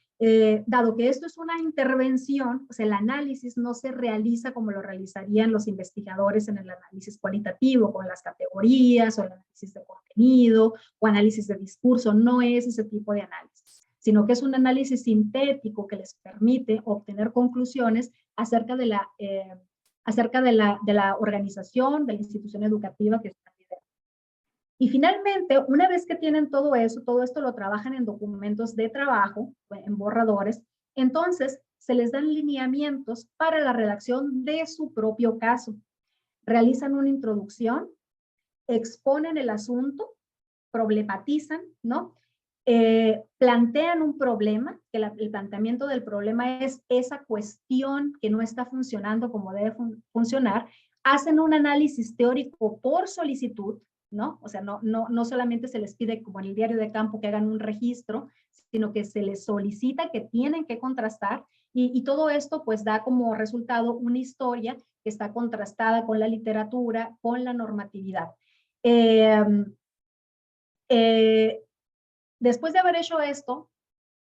Dado que esto es una intervención, pues el análisis no se realiza como lo realizarían los investigadores en el análisis cualitativo, con las categorías o el análisis de contenido o análisis de discurso. No es ese tipo de análisis, sino que es un análisis sintético que les permite obtener conclusiones acerca de la organización, de la institución educativa que están liderando. Y finalmente, una vez que tienen todo eso, todo esto lo trabajan en documentos de trabajo, en borradores, entonces se les dan lineamientos para la redacción de su propio caso. Realizan una introducción, exponen el asunto, problematizan, ¿no? Plantean un problema, que el planteamiento del problema es esa cuestión que no está funcionando como debe funcionar, hacen un análisis teórico por solicitud, ¿no? O sea, no solamente se les pide como en el diario de campo que hagan un registro, sino que se les solicita que tienen que contrastar y todo esto pues da como resultado una historia que está contrastada con la literatura, con la normatividad. Después de haber hecho esto,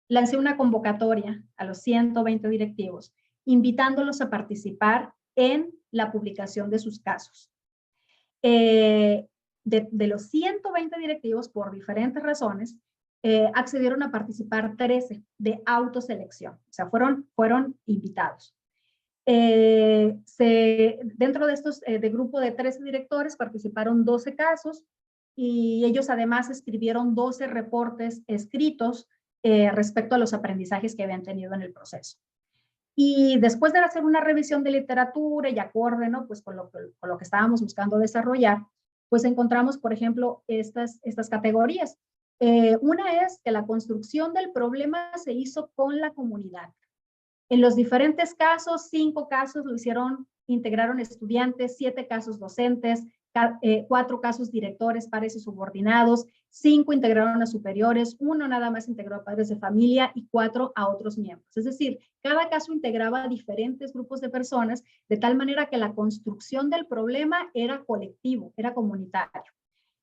lancé una convocatoria a los 120 directivos, invitándolos a participar en la publicación de sus casos. De los 120 directivos, por diferentes razones, accedieron a participar 13 de autoselección, o sea, fueron invitados. Dentro de estos, de grupo de 13 directores, participaron 12 casos y ellos además escribieron 12 reportes escritos respecto a los aprendizajes que habían tenido en el proceso. Y después de hacer una revisión de literatura y acorde, ¿no? Pues con lo que estábamos buscando desarrollar, pues encontramos, por ejemplo, estas categorías. Una es que la construcción del problema se hizo con la comunidad. En los diferentes casos, 5 casos integraron estudiantes, 7 casos docentes, 4 casos directores, pares y subordinados, 5 integraron a superiores, 1 nada más integró a padres de familia y 4 a otros miembros. Es decir, cada caso integraba a diferentes grupos de personas, de tal manera que la construcción del problema era colectivo, era comunitario.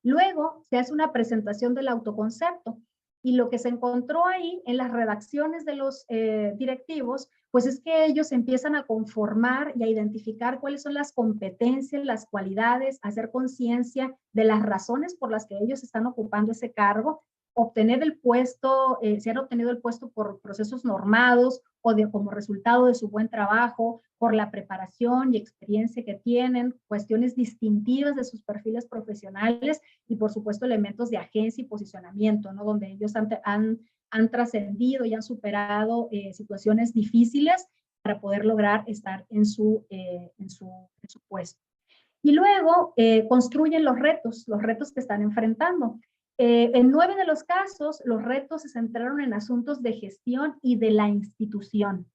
Luego se hace una presentación del autoconcepto y lo que se encontró ahí en las redacciones de los directivos, pues es que ellos empiezan a conformar y a identificar cuáles son las competencias, las cualidades, hacer conciencia de las razones por las que ellos están ocupando ese cargo, obtener el puesto, si han obtenido el puesto por procesos normados o como resultado de su buen trabajo, por la preparación y experiencia que tienen, cuestiones distintivas de sus perfiles profesionales y por supuesto elementos de agencia y posicionamiento, ¿no? Donde ellos han trascendido y han superado situaciones difíciles para poder lograr estar en su puesto. Y luego construyen los retos que están enfrentando. En 9 de los casos, los retos se centraron en asuntos de gestión y de la institución.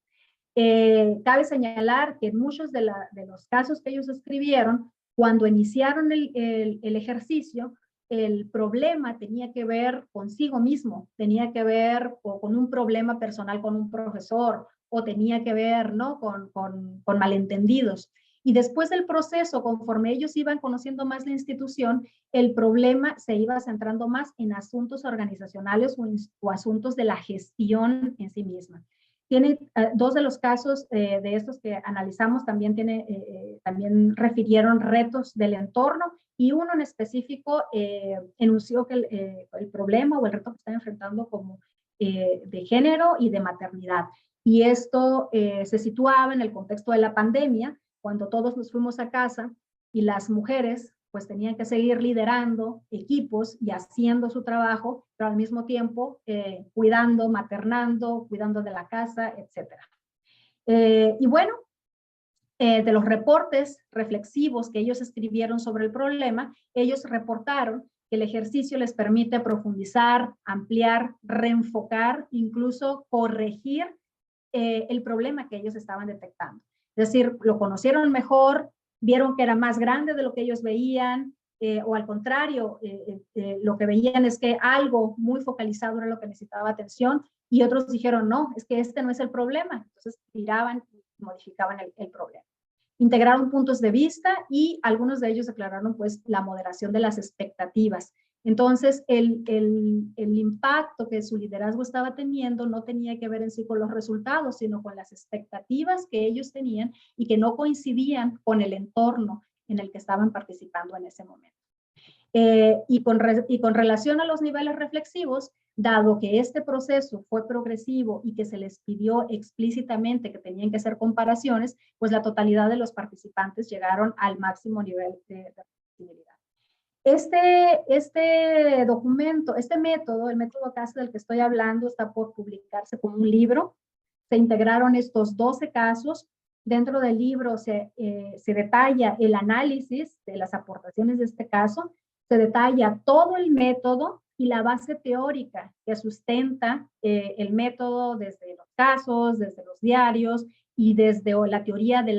Cabe señalar que en muchos de los casos que ellos escribieron, cuando iniciaron el ejercicio, el problema tenía que ver consigo mismo, tenía que ver con un problema personal con un profesor, o tenía que ver, ¿no?, con malentendidos. Y después del proceso, conforme ellos iban conociendo más la institución, el problema se iba centrando más en asuntos organizacionales o asuntos de la gestión en sí misma. Tiene 2 de los casos de estos que analizamos, también refirieron retos del entorno, y uno en específico enunció que el problema o el reto que están enfrentando como de género y de maternidad. Y esto se situaba en el contexto de la pandemia, cuando todos nos fuimos a casa y las mujeres pues tenían que seguir liderando equipos y haciendo su trabajo, pero al mismo tiempo cuidando, maternando, cuidando de la casa, etc. Y bueno, de los reportes reflexivos que ellos escribieron sobre el problema, ellos reportaron que el ejercicio les permite profundizar, ampliar, reenfocar, incluso corregir el problema que ellos estaban detectando. Es decir, lo conocieron mejor, vieron que era más grande de lo que ellos veían, o al contrario, lo que veían es que algo muy focalizado era lo que necesitaba atención, y otros dijeron, no, es que este no es el problema. Entonces tiraban y modificaban el problema. Integraron puntos de vista y algunos de ellos declararon pues la moderación de las expectativas. Entonces, el impacto que su liderazgo estaba teniendo no tenía que ver en sí con los resultados, sino con las expectativas que ellos tenían y que no coincidían con el entorno en el que estaban participando en ese momento. Y con relación a los niveles reflexivos, dado que este proceso fue progresivo y que se les pidió explícitamente que tenían que hacer comparaciones, pues la totalidad de los participantes llegaron al máximo nivel de reflexibilidad. Este documento, este método, el método CASE del que estoy hablando, está por publicarse como un libro. Se integraron estos 12 casos. Dentro del libro se detalla el análisis de las aportaciones de este caso, se detalla todo el método y la base teórica que sustenta el método desde los casos, desde los diarios y desde la teoría de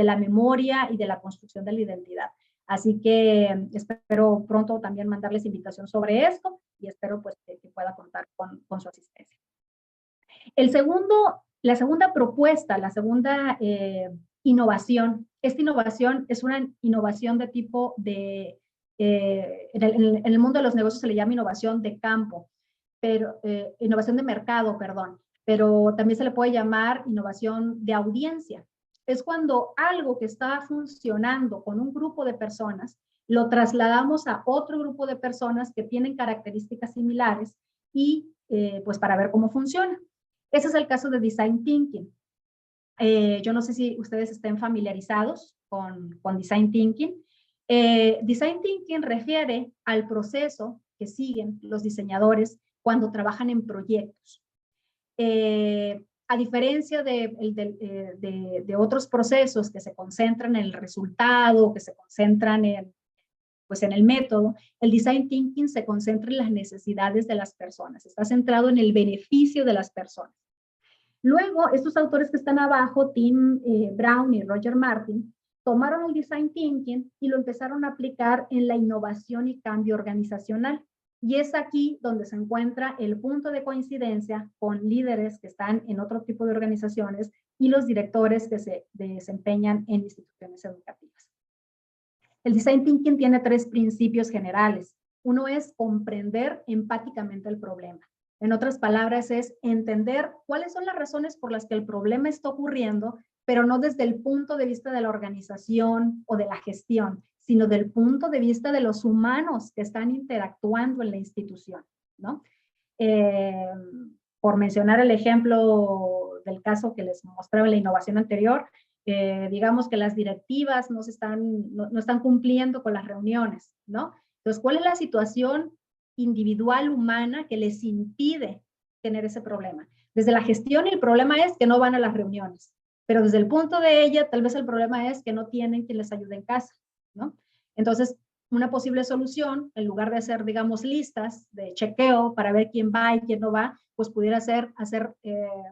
la memoria y de la construcción de la identidad. Así que espero pronto también mandarles invitación sobre esto y espero pues que pueda contar con su asistencia. La segunda propuesta, la segunda innovación, esta innovación es una innovación de tipo de, en el mundo de los negocios se le llama innovación de campo, pero innovación de mercado, perdón, pero también se le puede llamar innovación de audiencia. Es cuando algo que está funcionando con un grupo de personas, lo trasladamos a otro grupo de personas que tienen características similares y pues para ver cómo funciona. Ese es el caso de Design Thinking. Yo no sé si ustedes estén familiarizados con Design Thinking. Design Thinking refiere al proceso que siguen los diseñadores cuando trabajan en proyectos. A diferencia de otros procesos que se concentran en el resultado, que se concentran en el método, el Design Thinking se concentra en las necesidades de las personas, está centrado en el beneficio de las personas. Luego, estos autores que están abajo, Tim Brown y Roger Martin, tomaron el Design Thinking y lo empezaron a aplicar en la innovación y cambio organizacional. Y es aquí donde se encuentra el punto de coincidencia con líderes que están en otro tipo de organizaciones y los directores que se desempeñan en instituciones educativas. El Design Thinking tiene 3 principios generales. Uno es comprender empáticamente el problema. En otras palabras, es entender cuáles son las razones por las que el problema está ocurriendo, pero no desde el punto de vista de la organización o de la gestión, sino del punto de vista de los humanos que están interactuando en la institución, ¿no? Por mencionar el ejemplo del caso que les mostraba en la innovación anterior, digamos que las directivas no están cumpliendo con las reuniones, ¿no? Entonces, ¿cuál es la situación individual humana que les impide tener ese problema? Desde la gestión el problema es que no van a las reuniones, pero desde el punto de ella tal vez el problema es que no tienen quien les ayude en casa, ¿no? Entonces, una posible solución, en lugar de hacer, digamos, listas de chequeo para ver quién va y quién no va, pues pudiera ser hacer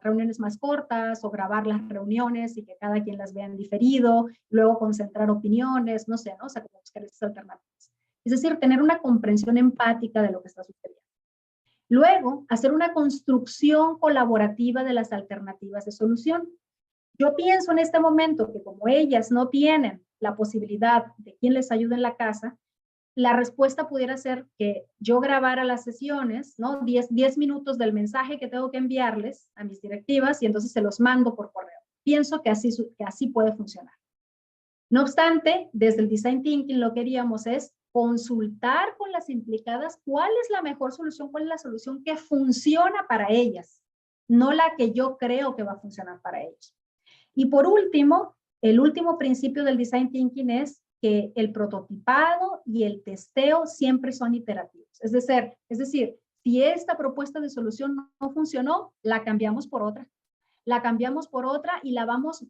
reuniones más cortas o grabar las reuniones y que cada quien las vea en diferido, luego concentrar opiniones, no sé, ¿no? O sea, como buscar esas alternativas. Es decir, tener una comprensión empática de lo que está sucediendo. Luego, hacer una construcción colaborativa de las alternativas de solución. Yo pienso en este momento que como ellas no tienen la posibilidad de quien les ayude en la casa, la respuesta pudiera ser que yo grabara las sesiones, ¿no? 10 minutos del mensaje que tengo que enviarles a mis directivas y entonces se los mando por correo. Pienso que así puede funcionar. No obstante, desde el Design Thinking lo que queríamos es consultar con las implicadas cuál es la mejor solución, cuál es la solución que funciona para ellas, no la que yo creo que va a funcionar para ellos. Y por último, el último principio del Design Thinking es que el prototipado y el testeo siempre son iterativos. Es decir, si esta propuesta de solución no funcionó, la cambiamos por otra. La cambiamos por otra y la vamos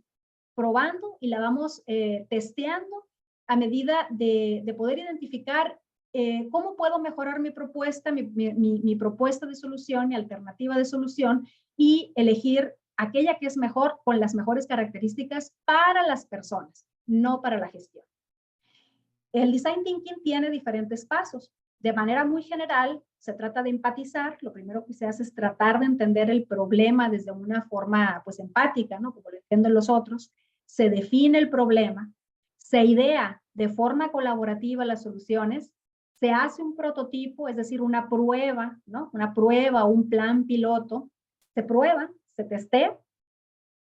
probando y la vamos testeando a medida de poder identificar cómo puedo mejorar mi propuesta, mi propuesta de solución, mi alternativa de solución y elegir aquella que es mejor con las mejores características para las personas, no para la gestión. El Design Thinking tiene diferentes pasos. De manera muy general, se trata de empatizar. Lo primero que se hace es tratar de entender el problema desde una forma pues empática, ¿no? Como lo entienden los otros. Se define el problema, se idea de forma colaborativa las soluciones, se hace un prototipo, es decir, una prueba, ¿no? Una prueba o un plan piloto, se prueba, se testea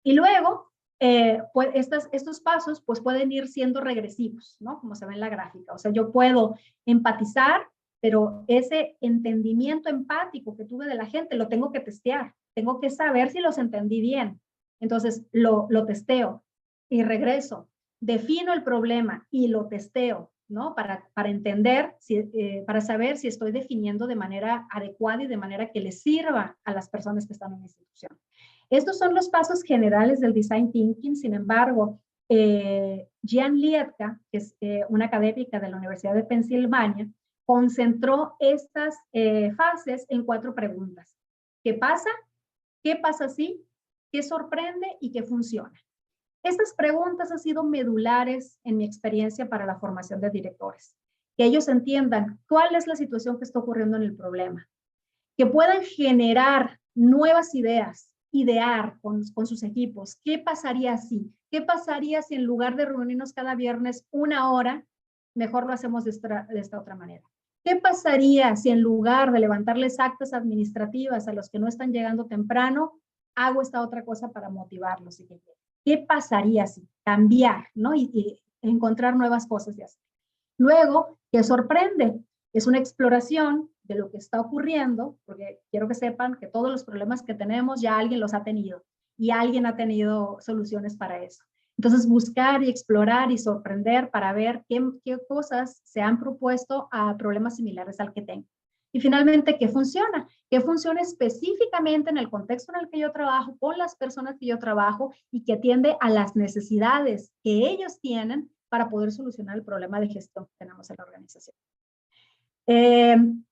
y luego pues estos pasos pues pueden ir siendo regresivos, ¿no? Como se ve en la gráfica. O sea, yo puedo empatizar, pero ese entendimiento empático que tuve de la gente lo tengo que testear. Tengo que saber si los entendí bien. Entonces, lo testeo y regreso. Defino el problema y lo testeo, ¿no? Para entender, para saber si estoy definiendo de manera adecuada y de manera que les sirva a las personas que están en la institución. Estos son los pasos generales del Design Thinking. Sin embargo, Jan Liedtke, que es una académica de la Universidad de Pensilvania, concentró estas fases en 4 preguntas. ¿Qué pasa? ¿Qué pasa si? ¿Qué sorprende? ¿Y qué funciona? Estas preguntas han sido medulares en mi experiencia para la formación de directores. Que ellos entiendan cuál es la situación que está ocurriendo en el problema. Que puedan generar nuevas ideas, idear con sus equipos. ¿Qué pasaría si? ¿Qué pasaría si en lugar de reunirnos cada viernes 1 hora, mejor lo hacemos de esta otra manera? ¿Qué pasaría si en lugar de levantarles actas administrativas a los que no están llegando temprano, hago esta otra cosa para motivarlos? ¿Qué pasaría si? Cambiar, ¿no? Y encontrar nuevas cosas de hacer. Luego, ¿qué sorprende? Es una exploración de lo que está ocurriendo, porque quiero que sepan que todos los problemas que tenemos ya alguien los ha tenido y alguien ha tenido soluciones para eso. Entonces, buscar y explorar y sorprender para ver qué cosas se han propuesto a problemas similares al que tengo. Y finalmente, ¿qué funciona? ¿Qué funciona específicamente en el contexto en el que yo trabajo, con las personas que yo trabajo y que atiende a las necesidades que ellos tienen para poder solucionar el problema de gestión que tenemos en la organización?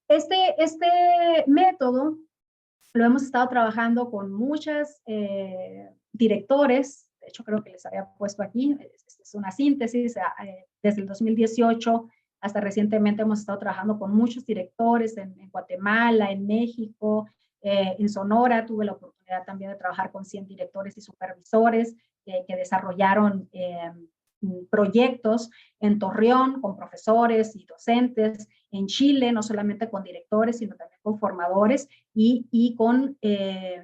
Este método lo hemos estado trabajando con muchos directores. De hecho, creo que les había puesto aquí, es una síntesis. Desde el 2018 hasta recientemente hemos estado trabajando con muchos directores en Guatemala, en México, en Sonora. Tuve la oportunidad también de trabajar con 100 directores y supervisores que desarrollaron proyectos en Torreón con profesores y docentes, en Chile, no solamente con directores, sino también con formadores y con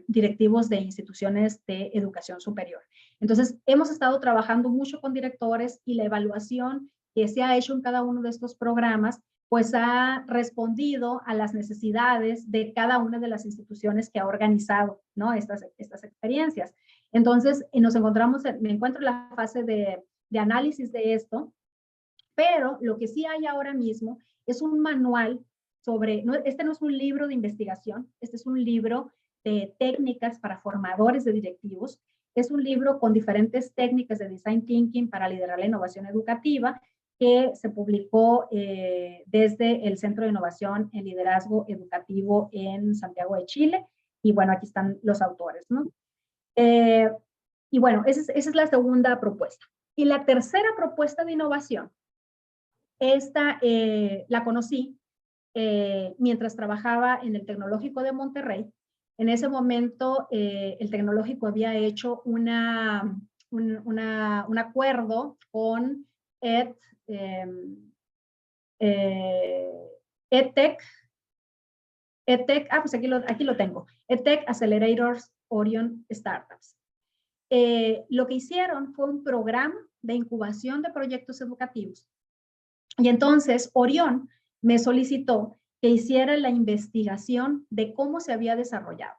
directivos de instituciones de educación superior. Entonces, hemos estado trabajando mucho con directores y la evaluación que se ha hecho en cada uno de estos programas, pues ha respondido a las necesidades de cada una de las instituciones que ha organizado, ¿no? estas experiencias. Entonces, me encuentro en la fase de análisis de esto, pero lo que sí hay ahora mismo es un manual sobre, este no es un libro de investigación, este es un libro de técnicas para formadores de directivos. Es un libro con diferentes técnicas de design thinking para liderar la innovación educativa que se publicó desde el Centro de Innovación en Liderazgo Educativo en Santiago de Chile. Y bueno, aquí están los autores, ¿no? Y bueno, esa es la segunda propuesta. Y la tercera propuesta de innovación, esta la conocí mientras trabajaba en el Tecnológico de Monterrey. En ese momento, el Tecnológico había hecho un acuerdo con EdTech, pues aquí lo tengo, EdTech Accelerators Orion Startups. Lo que hicieron fue un programa de incubación de proyectos educativos. Y entonces Orión me solicitó que hiciera la investigación de cómo se había desarrollado.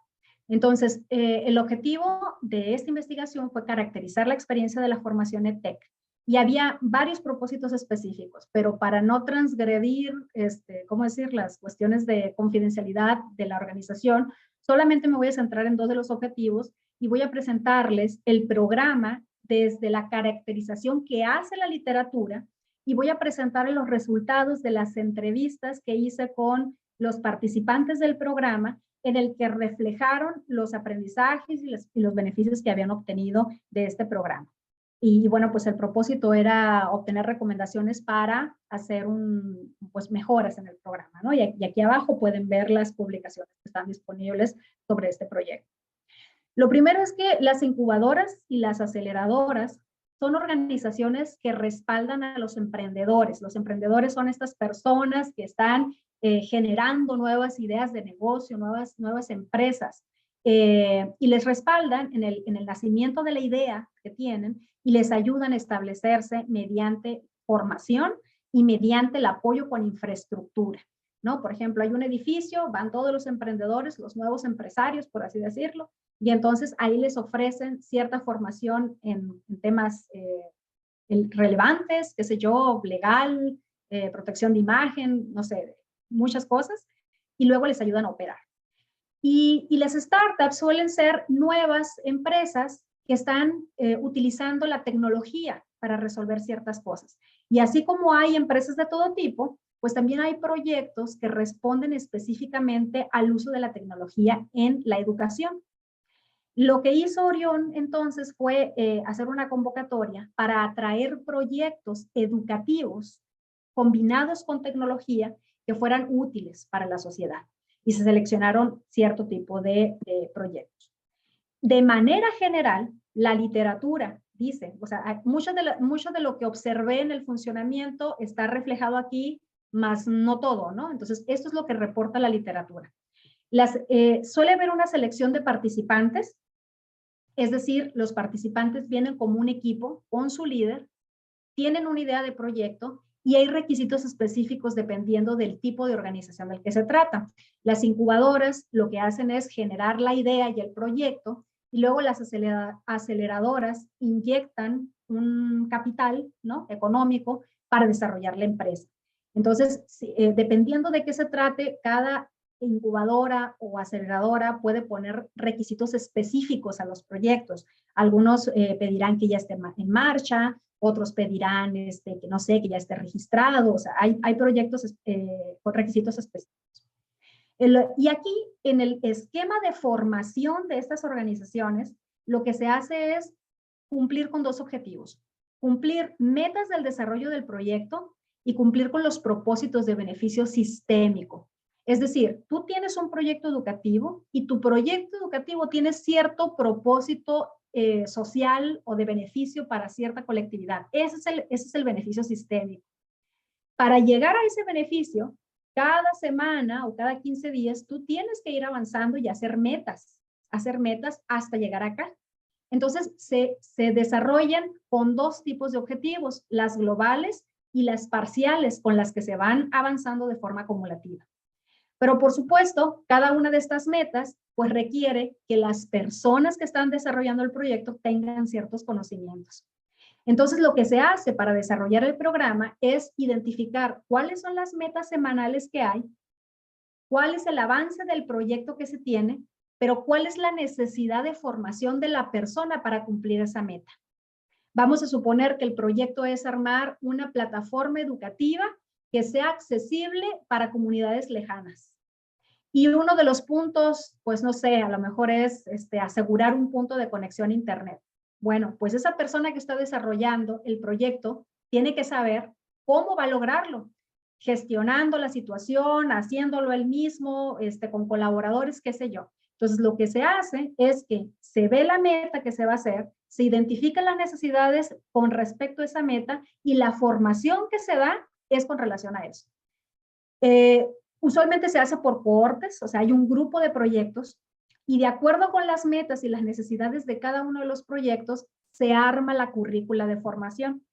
Entonces, el objetivo de esta investigación fue caracterizar la experiencia de la formación EdTech. Y había varios propósitos específicos, pero para no transgredir, ¿cómo decir?, las cuestiones de confidencialidad de la organización, solamente me voy a centrar en dos de los objetivos y voy a presentarles el programa desde la caracterización que hace la literatura y voy a presentar los resultados de las entrevistas que hice con los participantes del programa en el que reflejaron los aprendizajes y los beneficios que habían obtenido de este programa. Y bueno, pues el propósito era obtener recomendaciones para hacer pues mejoras en el programa, ¿no? Y aquí abajo pueden ver las publicaciones que están disponibles sobre este proyecto. Lo primero es que las incubadoras y las aceleradoras son organizaciones que respaldan a los emprendedores. Los emprendedores son estas personas que están generando nuevas ideas de negocio, nuevas empresas, y les respaldan en el nacimiento de la idea que tienen y les ayudan a establecerse mediante formación y mediante el apoyo con infraestructura, ¿no? Por ejemplo, hay un edificio, van todos los emprendedores, los nuevos empresarios, por así decirlo, y entonces ahí les ofrecen cierta formación en temas relevantes, qué sé yo, legal, protección de imagen, no sé, muchas cosas, y luego les ayudan a operar. Y las startups suelen ser nuevas empresas que están utilizando la tecnología para resolver ciertas cosas. Y así como hay empresas de todo tipo, pues también hay proyectos que responden específicamente al uso de la tecnología en la educación. Lo que hizo Orión entonces fue hacer una convocatoria para atraer proyectos educativos combinados con tecnología que fueran útiles para la sociedad. Y se seleccionaron cierto tipo de proyectos. De manera general, la literatura dice, o sea, mucho de lo que observé en el funcionamiento está reflejado aquí, más no todo, ¿no? Entonces, esto es lo que reporta la literatura. Suele haber una selección de participantes, es decir, los participantes vienen como un equipo con su líder, tienen una idea de proyecto y hay requisitos específicos dependiendo del tipo de organización del que se trata. Las incubadoras lo que hacen es generar la idea y el proyecto y luego las aceleradoras inyectan un capital, ¿no?, económico para desarrollar la empresa. Entonces, dependiendo de qué se trate, cada incubadora o aceleradora puede poner requisitos específicos a los proyectos. Algunos pedirán que ya esté en marcha, otros pedirán que no sé, que ya esté registrado. O sea, hay proyectos con requisitos específicos. Y aquí, en el esquema de formación de estas organizaciones, lo que se hace es cumplir con dos objetivos: cumplir metas del desarrollo del proyecto y cumplir con los propósitos de beneficio sistémico. Es decir, tú tienes un proyecto educativo y tu proyecto educativo tiene cierto propósito social o de beneficio para cierta colectividad. Ese es el beneficio sistémico. Para llegar a ese beneficio, cada semana o cada 15 días, tú tienes que ir avanzando y hacer metas hasta llegar acá. Entonces, se desarrollan con dos tipos de objetivos: las globales y las parciales, con las que se van avanzando de forma acumulativa. Pero por supuesto, cada una de estas metas pues requiere que las personas que están desarrollando el proyecto tengan ciertos conocimientos. Entonces, lo que se hace para desarrollar el programa es identificar cuáles son las metas semanales que hay, cuál es el avance del proyecto que se tiene pero ¿cuál es la necesidad de formación de la persona para cumplir esa meta? Vamos a suponer que el proyecto es armar una plataforma educativa que sea accesible para comunidades lejanas. Y uno de los puntos, pues no sé, a lo mejor es asegurar un punto de conexión a Internet. Bueno, pues esa persona que está desarrollando el proyecto tiene que saber cómo va a lograrlo, gestionando la situación, haciéndolo él mismo, con colaboradores, qué sé yo. Entonces, lo que se hace es que se ve la meta que se va a hacer, se identifican las necesidades con respecto a esa meta y la formación que se da es con relación a eso. Usualmente se hace por cohortes, o sea, hay un grupo de proyectos y de acuerdo con las metas y las necesidades de cada uno de los proyectos, se arma la currícula de formación.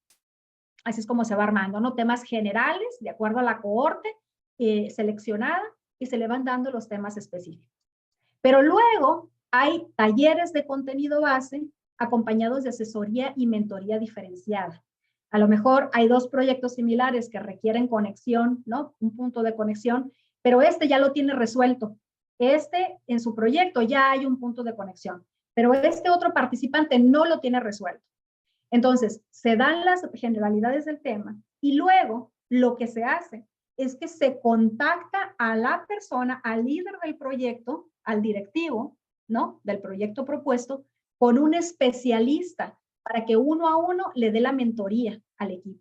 Así es como se va armando, ¿no? Temas generales, de acuerdo a la cohorte seleccionada, y se le van dando los temas específicos. Pero luego hay talleres de contenido base acompañados de asesoría y mentoría diferenciada. A lo mejor hay dos proyectos similares que requieren conexión, ¿no? Un punto de conexión, pero ya lo tiene resuelto. En su proyecto ya hay un punto de conexión, pero este otro participante no lo tiene resuelto. Entonces, se dan las generalidades del tema y luego lo que se hace es que se contacta a la persona, al líder del proyecto, al directivo, ¿no? Del proyecto propuesto, con un especialista para que uno a uno le dé la mentoría al equipo.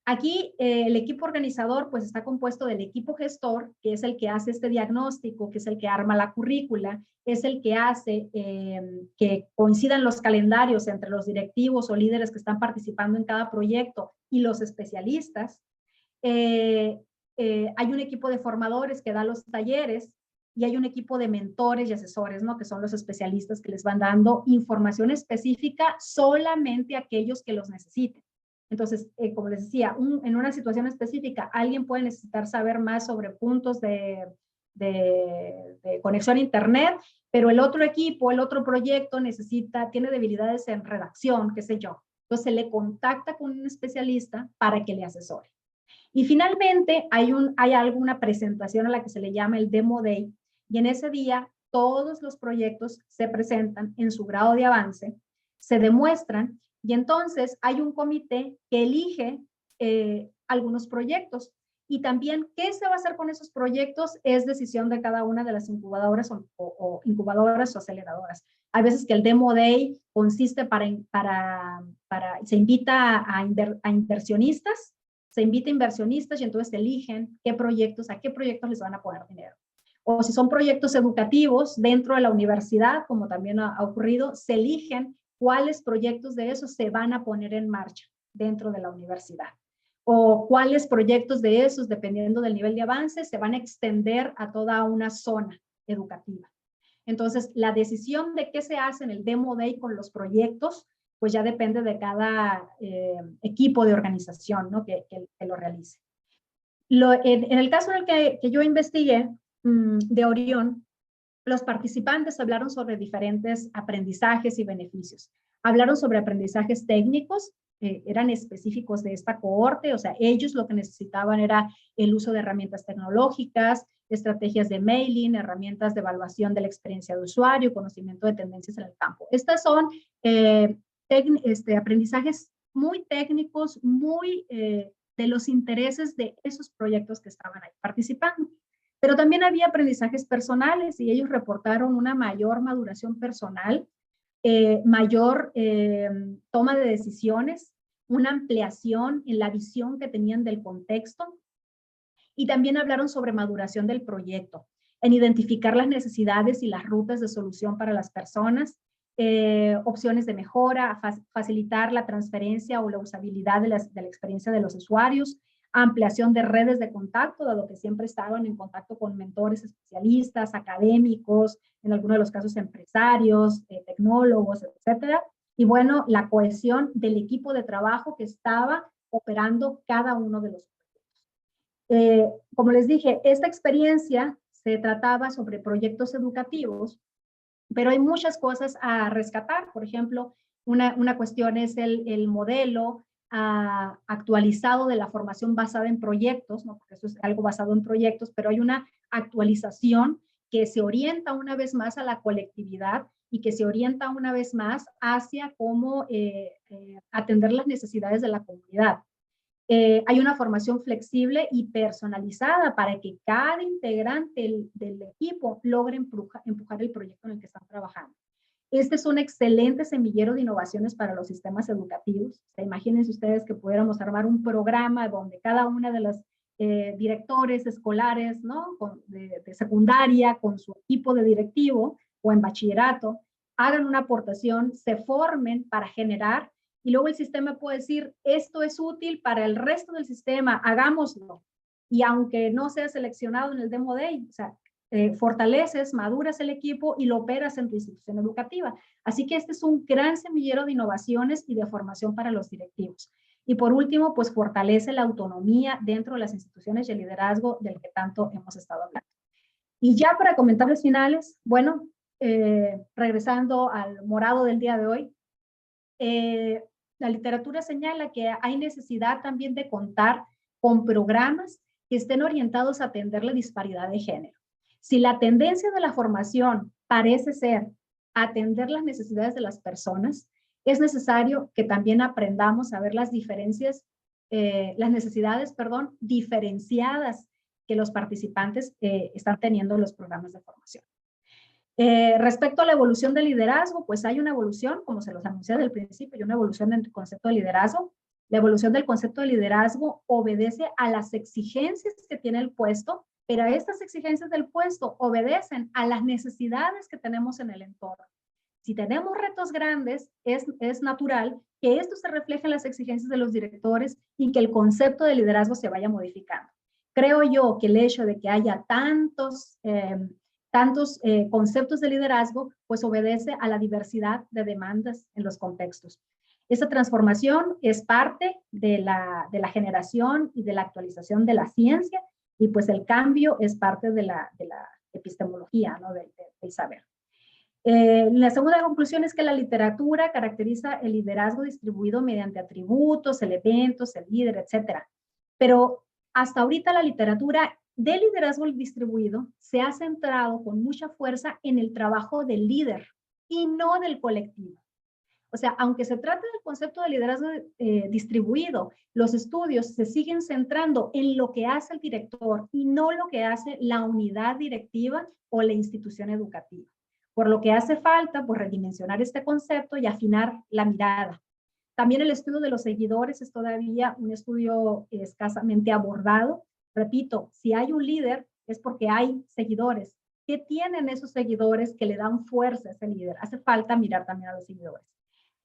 Aquí el equipo organizador pues está compuesto del equipo gestor, que es el que hace este diagnóstico, que es el que arma la currícula, es el que hace que coincidan los calendarios entre los directivos o líderes que están participando en cada proyecto y los especialistas. Hay un equipo de formadores que da los talleres y hay un equipo de mentores y asesores, ¿no? Que son los especialistas que les van dando información específica solamente a aquellos que los necesiten. Entonces, como les decía, en una situación específica, alguien puede necesitar saber más sobre puntos de conexión a Internet, pero el otro equipo, el otro proyecto tiene debilidades en redacción, qué sé yo. Entonces, se le contacta con un especialista para que le asesore. Y finalmente, hay alguna presentación a la que se le llama el Demo Day, y en ese día todos los proyectos se presentan en su grado de avance, se demuestran, y entonces hay un comité que elige algunos proyectos. Y también qué se va a hacer con esos proyectos es decisión de cada una de las incubadoras o incubadoras o aceleradoras. Hay veces que el Demo Day consiste se invita a inversionistas, se invita a inversionistas y entonces eligen a qué proyectos les van a poner dinero. O si son proyectos educativos dentro de la universidad, como también ha ocurrido, se eligen cuáles proyectos de esos se van a poner en marcha dentro de la universidad. O cuáles proyectos de esos, dependiendo del nivel de avance, se van a extender a toda una zona educativa. Entonces, la decisión de qué se hace en el Demo Day con los proyectos, pues ya depende de cada equipo de organización, ¿no? que lo realice. En el caso en el que yo investigué, de Orión, los participantes hablaron sobre diferentes aprendizajes y beneficios. Hablaron sobre aprendizajes técnicos, eran específicos de esta cohorte, o sea, ellos lo que necesitaban era el uso de herramientas tecnológicas, estrategias de mailing, herramientas de evaluación de la experiencia de usuario, conocimiento de tendencias en el campo. Estas son aprendizajes muy técnicos, muy de los intereses de esos proyectos que estaban ahí participando. Pero también había aprendizajes personales y ellos reportaron una mayor maduración personal, mayor toma de decisiones, una ampliación en la visión que tenían del contexto, y también hablaron sobre maduración del proyecto, en identificar las necesidades y las rutas de solución para las personas, opciones de mejora, facilitar la transferencia o la usabilidad de la experiencia de los usuarios, ampliación de redes de contacto, dado que siempre estaban en contacto con mentores especialistas, académicos, en algunos de los casos empresarios, tecnólogos, etcétera. Y bueno, la cohesión del equipo de trabajo que estaba operando cada uno de los proyectos. Como les dije, esta experiencia se trataba sobre proyectos educativos, pero hay muchas cosas a rescatar. Por ejemplo, una cuestión es el modelo actualizado de la formación basada en proyectos, ¿no? Porque eso es algo basado en proyectos, pero hay una actualización que se orienta una vez más a la colectividad y que se orienta una vez más hacia cómo atender las necesidades de la comunidad. Hay una formación flexible y personalizada para que cada integrante del equipo logre empujar el proyecto en el que están trabajando. Este es un excelente semillero de innovaciones para los sistemas educativos. O sea, imagínense ustedes que pudiéramos armar un programa donde cada una de las directores escolares, ¿no? de secundaria, con su equipo de directivo o en bachillerato, hagan una aportación, se formen para generar, y luego el sistema puede decir, esto es útil para el resto del sistema, hagámoslo. Y aunque no sea seleccionado en el Demo Day, o sea, fortaleces, maduras el equipo y lo operas en tu institución educativa. Así que este es un gran semillero de innovaciones y de formación para los directivos. Y por último, pues fortalece la autonomía dentro de las instituciones y el liderazgo del que tanto hemos estado hablando. Y ya para comentarios finales, bueno, regresando al morado del día de hoy, la literatura señala que hay necesidad también de contar con programas que estén orientados a atender la disparidad de género. Si la tendencia de la formación parece ser atender las necesidades de las personas, es necesario que también aprendamos a ver las diferencias, las necesidades, perdón, diferenciadas que los participantes están teniendo en los programas de formación. Respecto a la evolución del liderazgo, pues hay una evolución, como se los anuncié desde el principio, y una evolución del concepto de liderazgo. La evolución del concepto de liderazgo obedece a las exigencias que tiene el puesto, pero estas exigencias del puesto obedecen a las necesidades que tenemos en el entorno. Si tenemos retos grandes, es natural que esto se refleje en las exigencias de los directores y que el concepto de liderazgo se vaya modificando. Creo yo que el hecho de que haya tantos conceptos de liderazgo, pues obedece a la diversidad de demandas en los contextos. Esta transformación es parte de la generación y de la actualización de la ciencia, y pues el cambio es parte de la epistemología, ¿no? del saber. La segunda conclusión es que la literatura caracteriza el liderazgo distribuido mediante atributos, elementos, el líder, etcétera. Pero hasta ahorita la literatura de liderazgo distribuido se ha centrado con mucha fuerza en el trabajo del líder y no del colectivo. O sea, aunque se trate del concepto de liderazgo distribuido, los estudios se siguen centrando en lo que hace el director y no lo que hace la unidad directiva o la institución educativa. Por lo que hace falta, pues, redimensionar este concepto y afinar la mirada. También el estudio de los seguidores es todavía un estudio escasamente abordado. Repito, si hay un líder es porque hay seguidores. ¿Qué tienen esos seguidores que le dan fuerza a ese líder? Hace falta mirar también a los seguidores.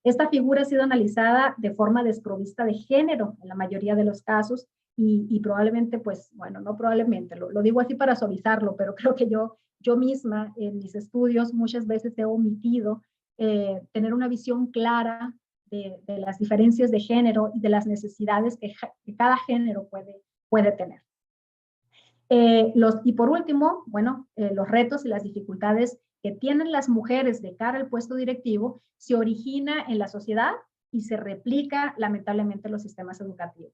Esta figura ha sido analizada de forma desprovista de género en la mayoría de los casos y probablemente, pues, bueno, no probablemente, lo digo así para suavizarlo, pero creo que yo misma en mis estudios muchas veces he omitido tener una visión clara de las diferencias de género y de las necesidades que cada género puede tener. Y por último, bueno, los retos y las dificultades que tienen las mujeres de cara al puesto directivo se origina en la sociedad y se replica lamentablemente en los sistemas educativos.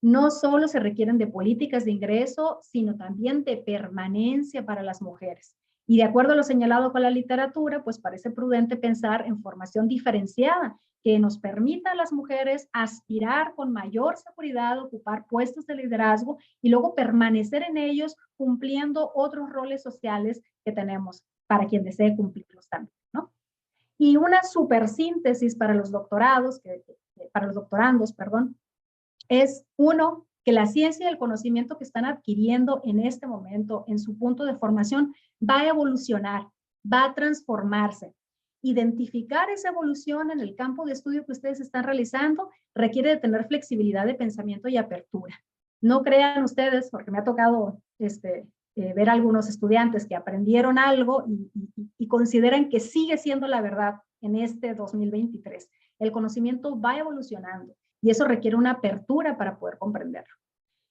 No solo se requieren de políticas de ingreso, sino también de permanencia para las mujeres. Y de acuerdo a lo señalado con la literatura, pues parece prudente pensar en formación diferenciada que nos permita a las mujeres aspirar con mayor seguridad a ocupar puestos de liderazgo y luego permanecer en ellos cumpliendo otros roles sociales que tenemos para quien desee cumplirlos también, ¿no? Y una supersíntesis para los doctorandos, perdón, es uno, que la ciencia y el conocimiento que están adquiriendo en este momento, en su punto de formación, va a evolucionar, va a transformarse. Identificar esa evolución en el campo de estudio que ustedes están realizando requiere de tener flexibilidad de pensamiento y apertura. No crean ustedes, porque me ha tocado ver algunos estudiantes que aprendieron algo y consideran que sigue siendo la verdad en este 2023. El conocimiento va evolucionando y eso requiere una apertura para poder comprenderlo.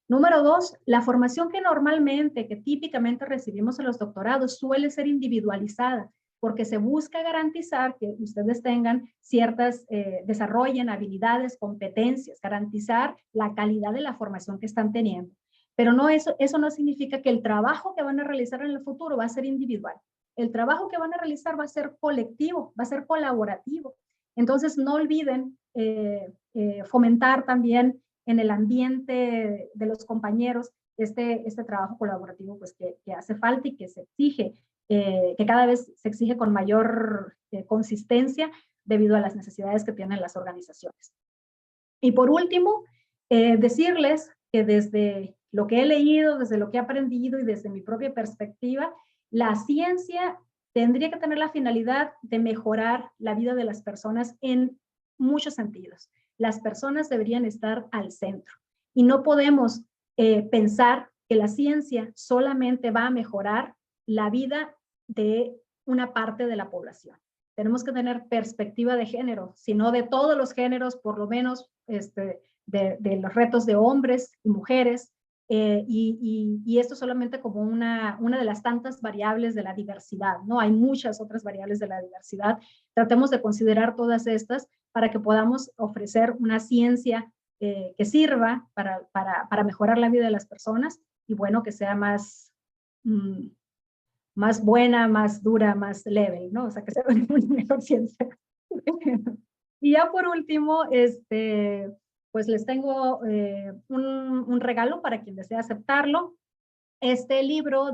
Número 2, la formación que típicamente recibimos en los doctorados suele ser individualizada porque se busca garantizar que ustedes tengan desarrollen habilidades, competencias, garantizar la calidad de la formación que están teniendo. Pero no eso no significa que el trabajo que van a realizar en el futuro va a ser individual. El trabajo que van a realizar va a ser colectivo, va a ser colaborativo. Entonces, no olviden fomentar también en el ambiente de los compañeros este trabajo colaborativo pues, que hace falta y que se exige, que cada vez se exige con mayor consistencia debido a las necesidades que tienen las organizaciones. Y por último, decirles que desde lo que he leído, desde lo que he aprendido y desde mi propia perspectiva, la ciencia tendría que tener la finalidad de mejorar la vida de las personas en muchos sentidos. Las personas deberían estar al centro y no podemos pensar que la ciencia solamente va a mejorar la vida de una parte de la población. Tenemos que tener perspectiva de género, sino de todos los géneros, por lo menos de los retos de hombres y mujeres, y esto solamente como una de las tantas variables de la diversidad, ¿no? Hay muchas otras variables de la diversidad. Tratemos de considerar todas estas para que podamos ofrecer una ciencia que sirva para mejorar la vida de las personas y, bueno, que sea más buena, más dura, más leve, ¿no? O sea, que sea una mejor ciencia. Y ya por último, pues les tengo un regalo para quien desee aceptarlo. Este libro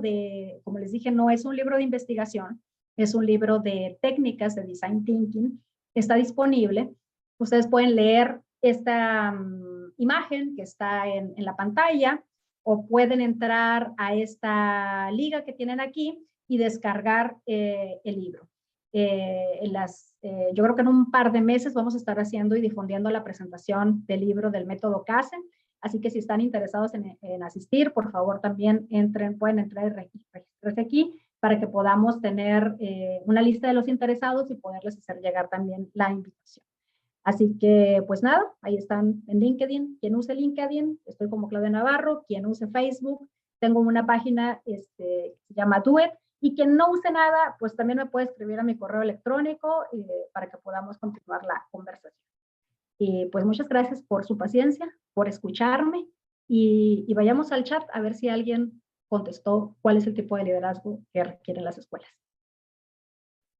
como les dije, no es un libro de investigación, es un libro de técnicas de Design Thinking. Está disponible. Ustedes pueden leer esta imagen que está en la pantalla o pueden entrar a esta liga que tienen aquí y descargar el libro. Yo creo que en un par de meses vamos a estar haciendo y difundiendo la presentación del libro del método Kaizen, así que si están interesados en asistir, por favor también pueden entrar y registrarse aquí para que podamos tener una lista de los interesados y poderles hacer llegar también la invitación. Así que, pues nada, ahí están en LinkedIn. Quien use LinkedIn, estoy como Claudia Navarro. Quien use Facebook, tengo una página que se llama Duet. Y quien no use nada, pues también me puede escribir a mi correo electrónico para que podamos continuar la conversación. Y pues muchas gracias por su paciencia, por escucharme y vayamos al chat a ver si alguien contestó cuál es el tipo de liderazgo que requieren las escuelas.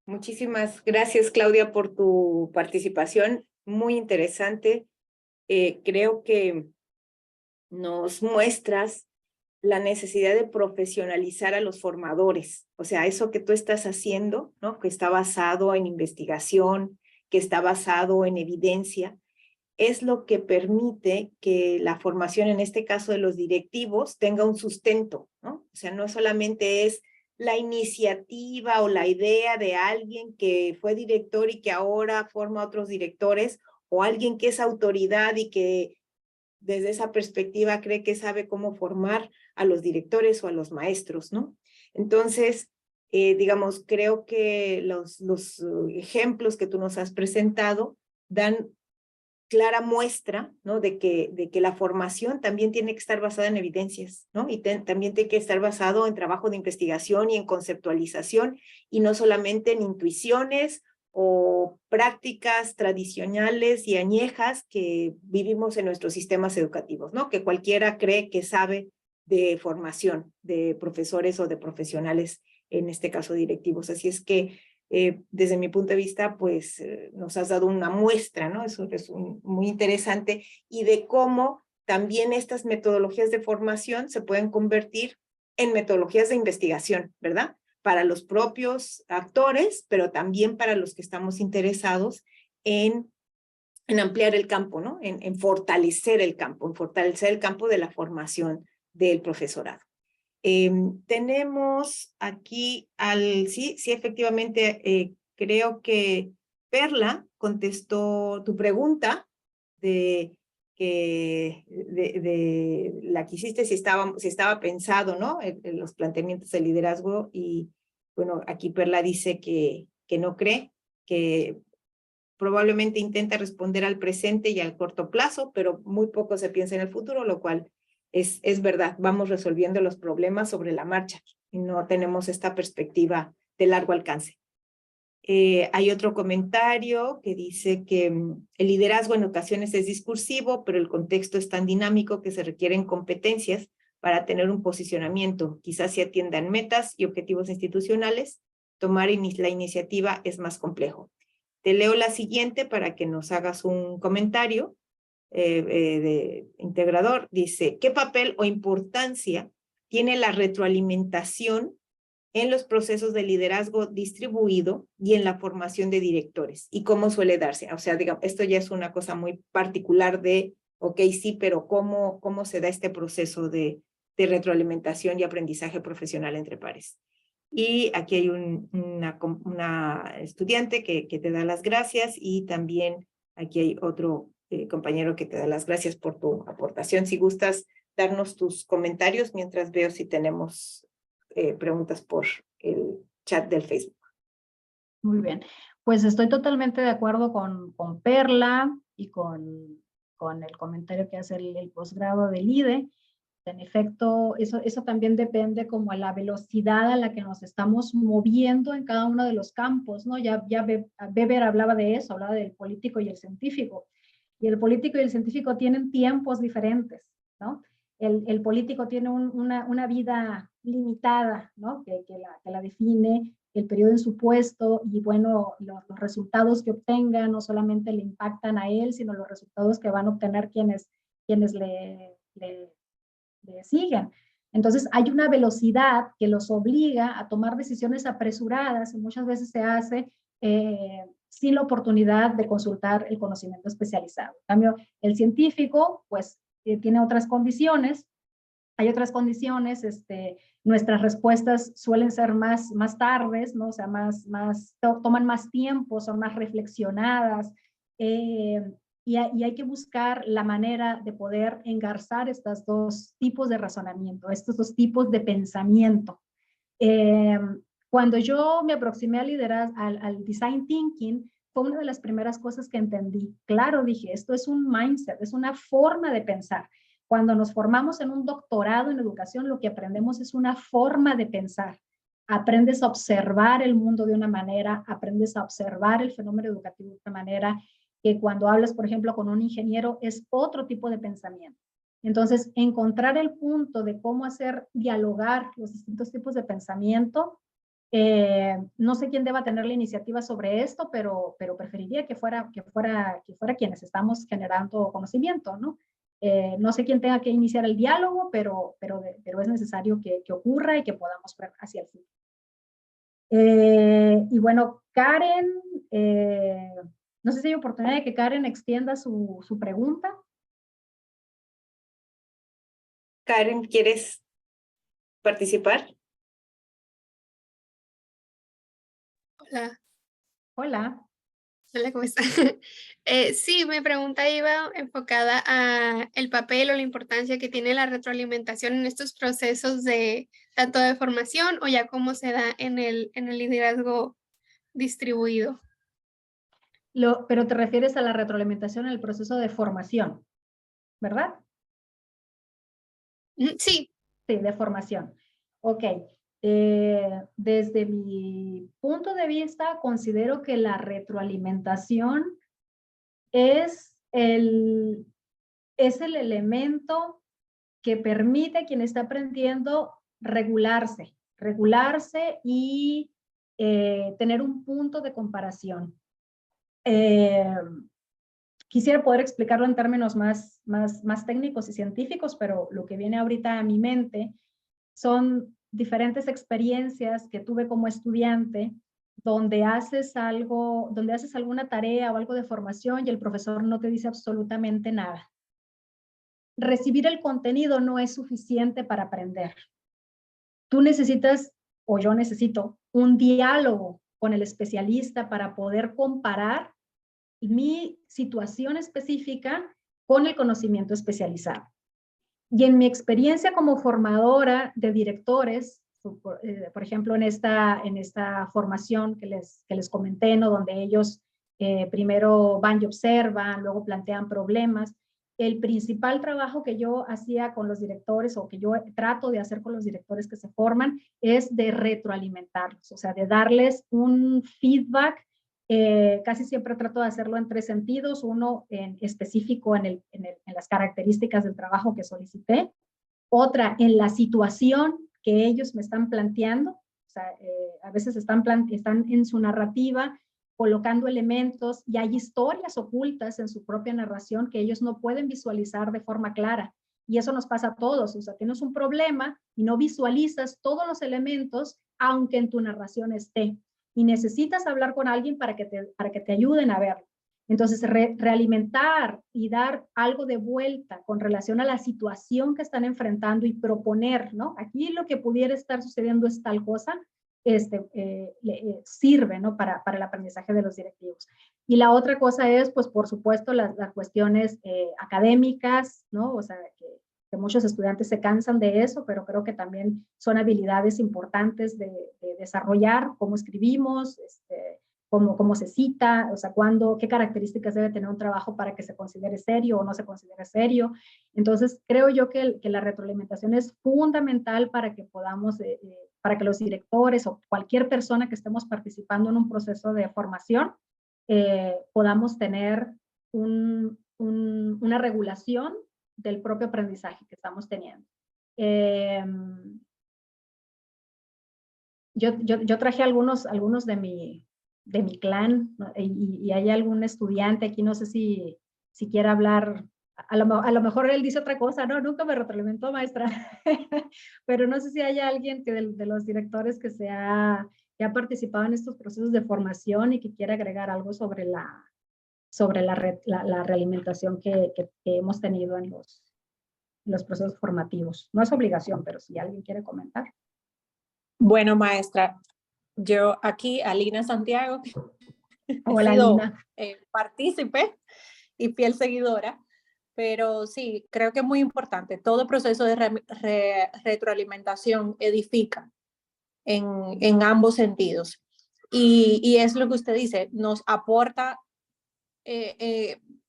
Muchísimas gracias, Claudia, por tu participación. Muy interesante. Creo que nos muestras la necesidad de profesionalizar a los formadores. O sea, eso que tú estás haciendo, ¿no? Que está basado en investigación, que está basado en evidencia, es lo que permite que la formación, en este caso de los directivos, tenga un sustento, ¿no? O sea, no solamente es la iniciativa o la idea de alguien que fue director y que ahora forma a otros directores, o alguien que es autoridad y que desde esa perspectiva cree que sabe cómo formar a los directores o a los maestros, ¿no? Entonces, digamos, creo que los ejemplos que tú nos has presentado dan clara muestra, ¿no? de que la formación también tiene que estar basada en evidencias, ¿no? Y también tiene que estar basado en trabajo de investigación y en conceptualización, y no solamente en intuiciones o prácticas tradicionales y añejas que vivimos en nuestros sistemas educativos, ¿no? Que cualquiera cree que sabe de formación de profesores o de profesionales, en este caso directivos. Así es que desde mi punto de vista, pues nos has dado una muestra, ¿no? Eso es muy interesante, y de cómo también estas metodologías de formación se pueden convertir en metodologías de investigación, ¿verdad? Para los propios actores, pero también para los que estamos interesados en ampliar el campo, ¿no? En fortalecer el campo de la formación del profesorado. Tenemos aquí sí, efectivamente, creo que Perla contestó tu pregunta de la que hiciste, si estaba pensado, ¿no? En los planteamientos de liderazgo, y bueno, aquí Perla dice que no cree, que probablemente intenta responder al presente y al corto plazo, pero muy poco se piensa en el futuro, lo cual es verdad. Vamos resolviendo los problemas sobre la marcha y no tenemos esta perspectiva de largo alcance. Hay otro comentario que dice que el liderazgo en ocasiones es discursivo, pero el contexto es tan dinámico que se requieren competencias para tener un posicionamiento. Quizás se atiendan metas y objetivos institucionales, tomar la iniciativa es más complejo. Te leo la siguiente para que nos hagas un comentario de integrador. Dice, ¿qué papel o importancia tiene la retroalimentación en los procesos de liderazgo distribuido y en la formación de directores? ¿Y cómo suele darse? O sea, digamos, esto ya es una cosa muy particular de, ok, sí, pero ¿cómo se da este proceso de retroalimentación y aprendizaje profesional entre pares? Y aquí hay una estudiante que te da las gracias, y también aquí hay otro compañero que te da las gracias por tu aportación. Si gustas darnos tus comentarios mientras veo si tenemos preguntas por el chat del Facebook. Muy bien, pues estoy totalmente de acuerdo con Perla y con el comentario que hace el posgrado del IDE. En efecto, eso también depende como a la velocidad a la que nos estamos moviendo en cada uno de los campos, ¿no? Ya Weber hablaba de eso, hablaba del político y el científico. Y el político y el científico tienen tiempos diferentes, ¿no? El político tiene una vida limitada, ¿no? Que la define el periodo en su puesto, y bueno, los resultados que obtenga no solamente le impactan a él, sino los resultados que van a obtener quienes le siguen. Entonces hay una velocidad que los obliga a tomar decisiones apresuradas, y muchas veces se hace sin la oportunidad de consultar el conocimiento especializado. En cambio, el científico pues tiene otras condiciones. Hay otras condiciones, nuestras respuestas suelen ser más tardes, ¿no? O sea, toman más tiempo, son más reflexionadas, y hay que buscar la manera de poder engarzar estos dos tipos de razonamiento, estos dos tipos de pensamiento. Cuando yo me aproximé a liderar al design thinking, fue una de las primeras cosas que entendí. Claro, dije, esto es un mindset, es una forma de pensar. Cuando nos formamos en un doctorado en educación, lo que aprendemos es una forma de pensar. Aprendes a observar el mundo de una manera, aprendes a observar el fenómeno educativo de una manera, que cuando hablas, por ejemplo, con un ingeniero, es otro tipo de pensamiento. Entonces, encontrar el punto de cómo hacer dialogar los distintos tipos de pensamiento. No sé quién deba tener la iniciativa sobre esto, pero preferiría que fuera quienes estamos generando conocimiento, ¿no? No sé quién tenga que iniciar el diálogo, pero es necesario que ocurra y que podamos ver hacia el futuro. Y bueno, Karen, no sé si hay oportunidad de que Karen extienda su pregunta. Karen, ¿quieres participar? Hola. Hola. Hola, ¿cómo está? Sí, mi pregunta iba enfocada a el papel o la importancia que tiene la retroalimentación en estos procesos de tanto de formación o ya cómo se da en el liderazgo distribuido. Pero te refieres a la retroalimentación en el proceso de formación, ¿verdad? Sí. Sí, de formación. Ok. Desde mi punto de vista, considero que la retroalimentación es el elemento que permite a quien está aprendiendo regularse y tener un punto de comparación. Quisiera poder explicarlo en términos más técnicos y científicos, pero lo que viene ahorita a mi mente son diferentes experiencias que tuve como estudiante, donde haces alguna tarea o algo de formación y el profesor no te dice absolutamente nada. Recibir el contenido no es suficiente para aprender. Tú necesitas, o yo necesito, un diálogo con el especialista para poder comparar mi situación específica con el conocimiento especializado. Y en mi experiencia como formadora de directores, por ejemplo, en esta formación que les comenté, ¿no? Donde ellos primero van y observan, luego plantean problemas, el principal trabajo que yo hacía con los directores, o que yo trato de hacer con los directores que se forman, es de retroalimentarlos, o sea, de darles un feedback. Casi siempre trato de hacerlo en 3 sentidos, uno en específico en las características del trabajo que solicité, Otra, en la situación que ellos me están planteando. O sea, a veces están en su narrativa colocando elementos y hay historias ocultas en su propia narración que ellos no pueden visualizar de forma clara. Y eso nos pasa a todos. O sea, tienes un problema y no visualizas todos los elementos, aunque en tu narración esté. Y necesitas hablar con alguien para que te ayuden a verlo. Entonces, realimentar y dar algo de vuelta con relación a la situación que están enfrentando y proponer, ¿no? Aquí lo que pudiera estar sucediendo es tal cosa, sirve, ¿no? Para el aprendizaje de los directivos. Y la otra cosa es, pues, por supuesto, las cuestiones académicas, ¿no? O sea, que muchos estudiantes se cansan de eso, pero creo que también son habilidades importantes de desarrollar, cómo escribimos, cómo se cita, o sea, qué características debe tener un trabajo para que se considere serio o no se considere serio. Entonces, creo yo que la retroalimentación es fundamental para que podamos, para que los directores o cualquier persona que estemos participando en un proceso de formación, podamos tener una regulación del propio aprendizaje que estamos teniendo. Yo traje algunos de mi clan, ¿no? Y hay algún estudiante aquí, no sé si quiere hablar, a lo mejor él dice otra cosa, no, nunca me retroalimentó, maestra, pero no sé si hay alguien que de los directores que ha participado en estos procesos de formación y que quiera agregar algo sobre la realimentación que hemos tenido en los procesos formativos. No es obligación, pero si alguien quiere comentar. Bueno, maestra, yo aquí, Alina Santiago, Hola, he sido Alina. Partícipe y fiel seguidora, pero sí, creo que es muy importante. Todo proceso de retroalimentación edifica en ambos sentidos. Y es lo que usted dice, nos aporta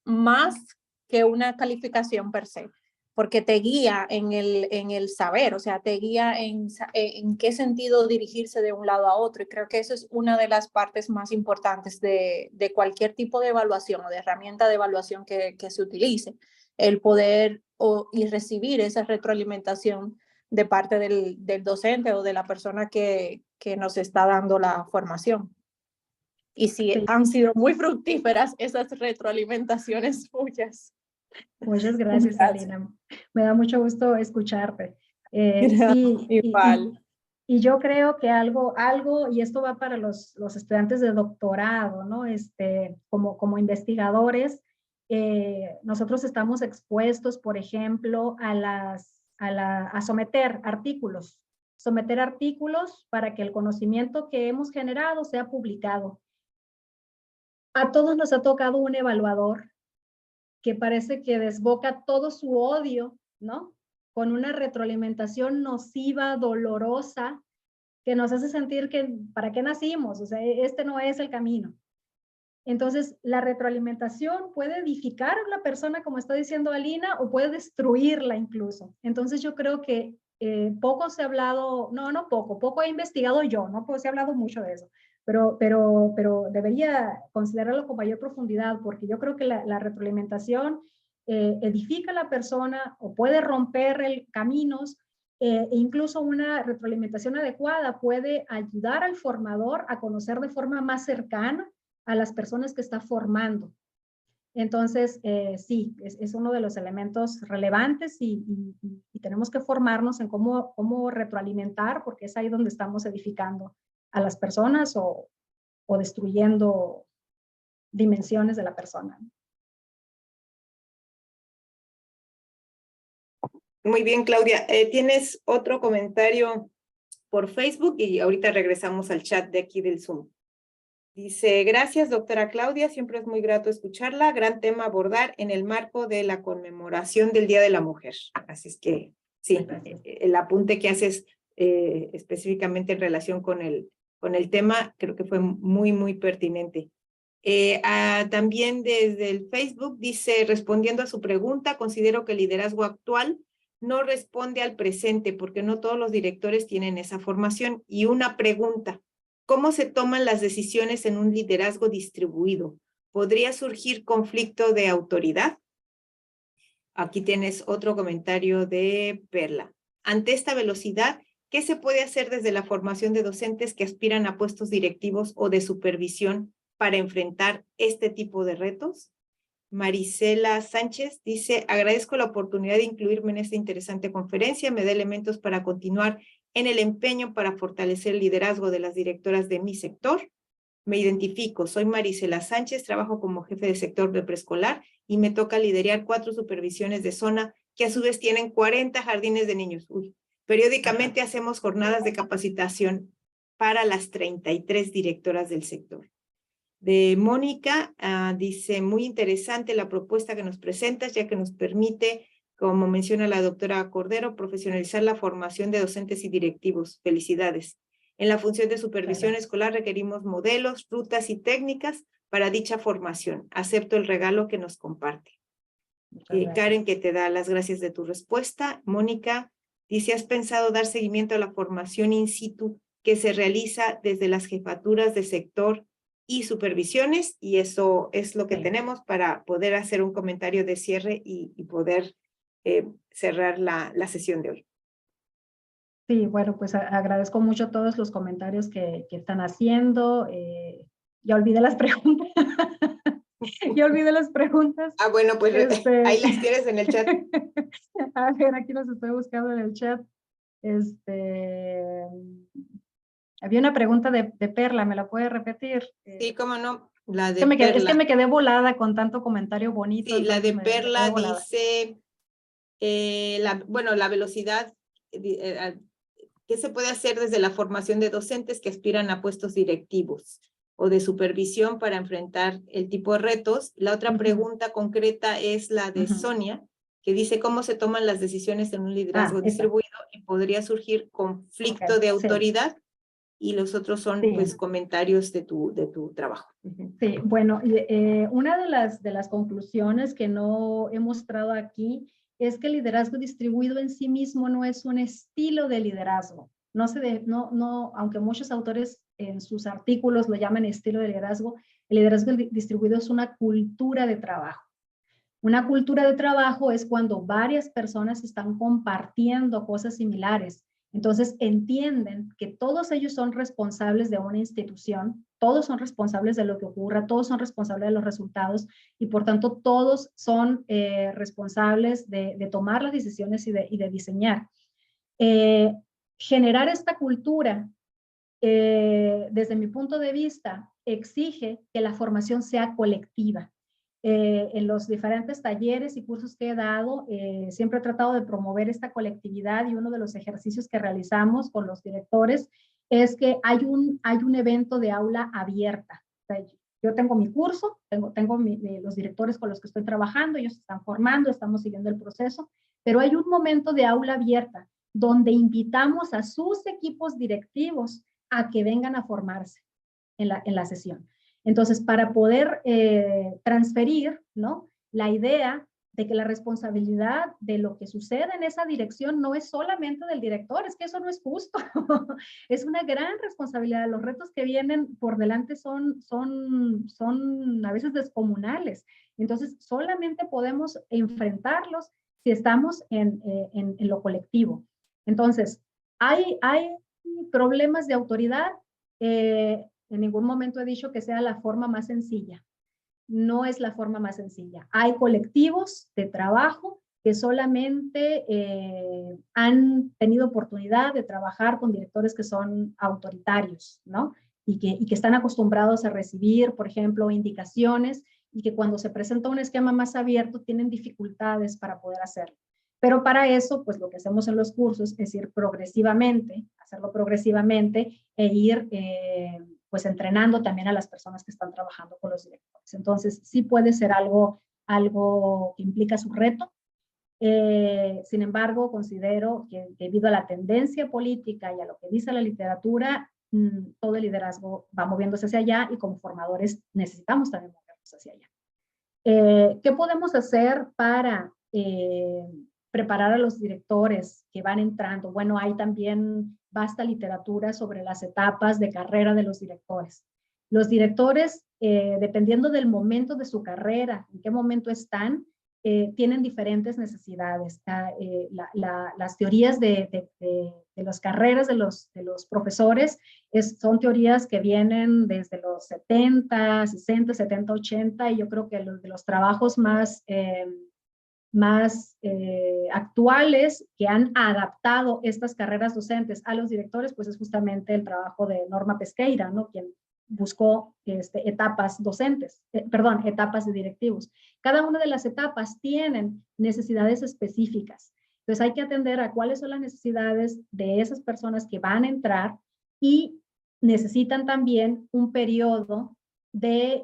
más que una calificación per se, porque te guía en el saber, o sea, te guía en qué sentido dirigirse de un lado a otro. Y creo que eso es una de las partes más importantes de cualquier tipo de evaluación o de herramienta de evaluación que se utilice, el poder y recibir esa retroalimentación de parte del docente o de la persona que nos está dando la formación. Y sí, han sido muy fructíferas esas retroalimentaciones suyas. Muchas gracias, Alina. Me da mucho gusto escucharte. Sí, igual. Y yo creo que algo, y esto va para los estudiantes de doctorado, ¿no? Como investigadores, nosotros estamos expuestos, por ejemplo, a someter artículos para que el conocimiento que hemos generado sea publicado. A todos nos ha tocado un evaluador que parece que desboca todo su odio, ¿no? Con una retroalimentación nociva, dolorosa, que nos hace sentir que ¿para qué nacimos? O sea, este no es el camino. Entonces, la retroalimentación puede edificar a la persona, como está diciendo Alina, o puede destruirla incluso. Entonces, yo creo que poco se ha hablado, no poco he investigado yo, ¿no? Pues se ha hablado mucho de eso, pero debería considerarlo con mayor profundidad, porque yo creo que la retroalimentación edifica a la persona o puede romper caminos, e incluso una retroalimentación adecuada puede ayudar al formador a conocer de forma más cercana a las personas que está formando. Entonces, sí, es uno de los elementos relevantes y tenemos que formarnos en cómo retroalimentar, porque es ahí donde estamos edificando a las personas o destruyendo dimensiones de la persona. Muy bien, Claudia. ¿Tienes otro comentario por Facebook? Y ahorita regresamos al chat de aquí del Zoom. Dice, gracias, doctora Claudia, siempre es muy grato escucharla. Gran tema a abordar en el marco de la conmemoración del Día de la Mujer. Así es que, sí, el apunte que haces específicamente en relación con el tema, creo que fue muy, muy pertinente. También desde el Facebook dice, respondiendo a su pregunta, considero que el liderazgo actual no responde al presente porque no todos los directores tienen esa formación. Y una pregunta, ¿cómo se toman las decisiones en un liderazgo distribuido? ¿Podría surgir conflicto de autoridad? Aquí tienes otro comentario de Perla. Ante esta velocidad, ¿qué se puede hacer desde la formación de docentes que aspiran a puestos directivos o de supervisión para enfrentar este tipo de retos? Marisela Sánchez dice, agradezco la oportunidad de incluirme en esta interesante conferencia, me da elementos para continuar en el empeño para fortalecer el liderazgo de las directoras de mi sector. Me identifico, soy Marisela Sánchez, trabajo como jefe de sector de preescolar y me toca liderar 4 supervisiones de zona que a su vez tienen 40 jardines de niños. Periódicamente hacemos jornadas de capacitación para las 33 directoras del sector. De Mónica, dice, muy interesante la propuesta que nos presentas, ya que nos permite, como menciona la doctora Cordero, profesionalizar la formación de docentes y directivos. Felicidades. En la función de supervisión escolar requerimos modelos, rutas y técnicas para dicha formación. Acepto el regalo que nos comparte. Karen, que te da las gracias de tu respuesta. Mónica dice, ¿has pensado dar seguimiento a la formación in situ que se realiza desde las jefaturas de sector y supervisiones? Y eso es lo que tenemos para poder hacer un comentario de cierre y poder cerrar la sesión de hoy. Sí, bueno, pues agradezco mucho todos los comentarios que están haciendo. Ya olvidé las preguntas. Ya olvidé las preguntas. Bueno, pues ahí las tienes en el chat. A ver, aquí los estoy buscando en el chat. Había una pregunta de Perla, ¿me la puede repetir? Sí, cómo no, la de Perla. Es que me Perla. quedé volada con tanto comentario bonito. Sí, la de Perla me dice, la velocidad, ¿qué se puede hacer desde la formación de docentes que aspiran a puestos directivos o de supervisión para enfrentar el tipo de retos? La otra pregunta concreta es la de Sonia, que dice cómo se toman las decisiones en un liderazgo distribuido y podría surgir conflicto de autoridad. Y los otros son pues comentarios de tu trabajo. Sí, bueno, una de las conclusiones que no he mostrado aquí es que el liderazgo distribuido en sí mismo no es un estilo de liderazgo. Aunque muchos autores en sus artículos lo llaman estilo de liderazgo, el liderazgo distribuido es una cultura de trabajo. Una cultura de trabajo es cuando varias personas están compartiendo cosas similares. Entonces entienden que todos ellos son responsables de una institución, todos son responsables de lo que ocurra, todos son responsables de los resultados y por tanto todos son responsables de tomar las decisiones y de diseñar. Generar esta cultura, desde mi punto de vista, exige que la formación sea colectiva. En los diferentes talleres y cursos que he dado, siempre he tratado de promover esta colectividad y uno de los ejercicios que realizamos con los directores es que hay un evento de aula abierta. O sea, yo tengo mi curso, tengo los directores con los que estoy trabajando, ellos se están formando, estamos siguiendo el proceso, pero hay un momento de aula abierta donde invitamos a sus equipos directivos a que vengan a formarse en la sesión. Entonces, para poder transferir, ¿no?, la idea de que la responsabilidad de lo que sucede en esa dirección no es solamente del director, es que eso no es justo. Es una gran responsabilidad. Los retos que vienen por delante son a veces descomunales. Entonces, solamente podemos enfrentarlos si estamos en lo colectivo. Entonces, hay problemas de autoridad. En ningún momento he dicho que sea la forma más sencilla. No es la forma más sencilla. Hay colectivos de trabajo que solamente han tenido oportunidad de trabajar con directores que son autoritarios, ¿no? Y que están acostumbrados a recibir, por ejemplo, indicaciones y que cuando se presenta un esquema más abierto tienen dificultades para poder hacerlo. Pero para eso, pues lo que hacemos en los cursos es ir progresivamente, hacerlo progresivamente e ir pues entrenando también a las personas que están trabajando con los directores. Entonces, sí puede ser algo que implica su reto. Sin embargo, considero que debido a la tendencia política y a lo que dice la literatura, todo el liderazgo va moviéndose hacia allá y como formadores necesitamos también movernos hacia allá. ¿Qué podemos hacer para preparar a los directores que van entrando? Bueno, hay también vasta literatura sobre las etapas de carrera de los directores. Los directores, dependiendo del momento de su carrera, en qué momento están, tienen diferentes necesidades. Las teorías de las carreras de los profesores son teorías que vienen desde los 70, 60, 70, 80, y yo creo que de los trabajos más actuales que han adaptado estas carreras docentes a los directores, pues es justamente el trabajo de Norma Pesqueira, ¿no? Quien buscó etapas docentes, etapas de directivos. Cada una de las etapas tienen necesidades específicas. Entonces hay que atender a cuáles son las necesidades de esas personas que van a entrar y necesitan también un periodo de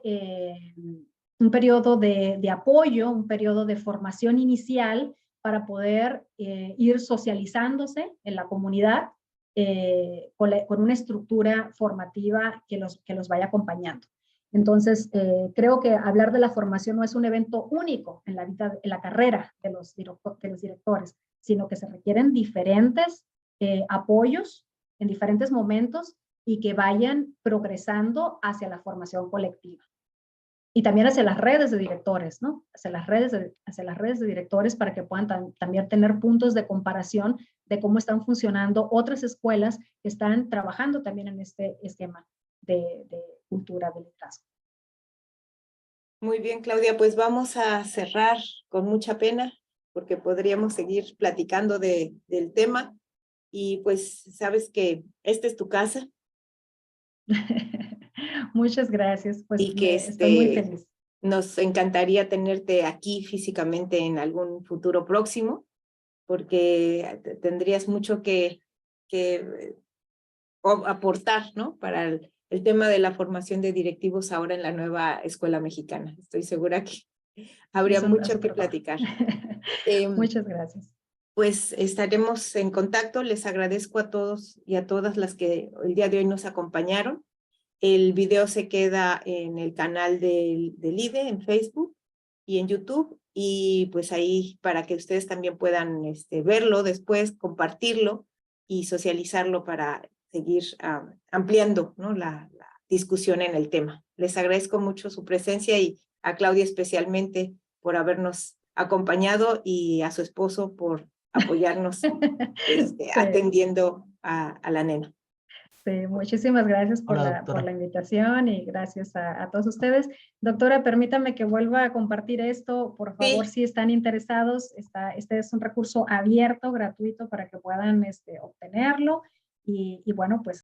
apoyo, un periodo de formación inicial para poder ir socializándose en la comunidad con una estructura formativa que los vaya acompañando. Entonces, creo que hablar de la formación no es un evento único en la carrera de los directores, sino que se requieren diferentes apoyos en diferentes momentos y que vayan progresando hacia la formación colectiva. Y también hacia las redes de directores, ¿no? Hacia las redes de directores para que puedan también tener puntos de comparación de cómo están funcionando otras escuelas que están trabajando también en este esquema de cultura del liderazgo. Muy bien, Claudia, pues vamos a cerrar con mucha pena porque podríamos seguir platicando del tema y pues sabes que esta es tu casa. Muchas gracias, pues y que estoy muy feliz. Nos encantaría tenerte aquí físicamente en algún futuro próximo, porque tendrías mucho que aportar, ¿no? Para el tema de la formación de directivos ahora en la nueva escuela mexicana. Estoy segura que habría mucho que platicar. Muchas gracias. Pues estaremos en contacto. Les agradezco a todos y a todas las que el día de hoy nos acompañaron. El video se queda en el canal del IDE, en Facebook y en YouTube, y pues ahí para que ustedes también puedan verlo después, compartirlo y socializarlo para seguir ampliando, ¿no? la discusión en el tema. Les agradezco mucho su presencia y a Claudia especialmente por habernos acompañado y a su esposo por apoyarnos Sí. atendiendo a la nena. Sí, muchísimas gracias por la invitación y gracias a todos ustedes. Doctora, permítame que vuelva a compartir esto. Por favor, si están interesados, este es un recurso abierto, gratuito, para que puedan obtenerlo. Y bueno, pues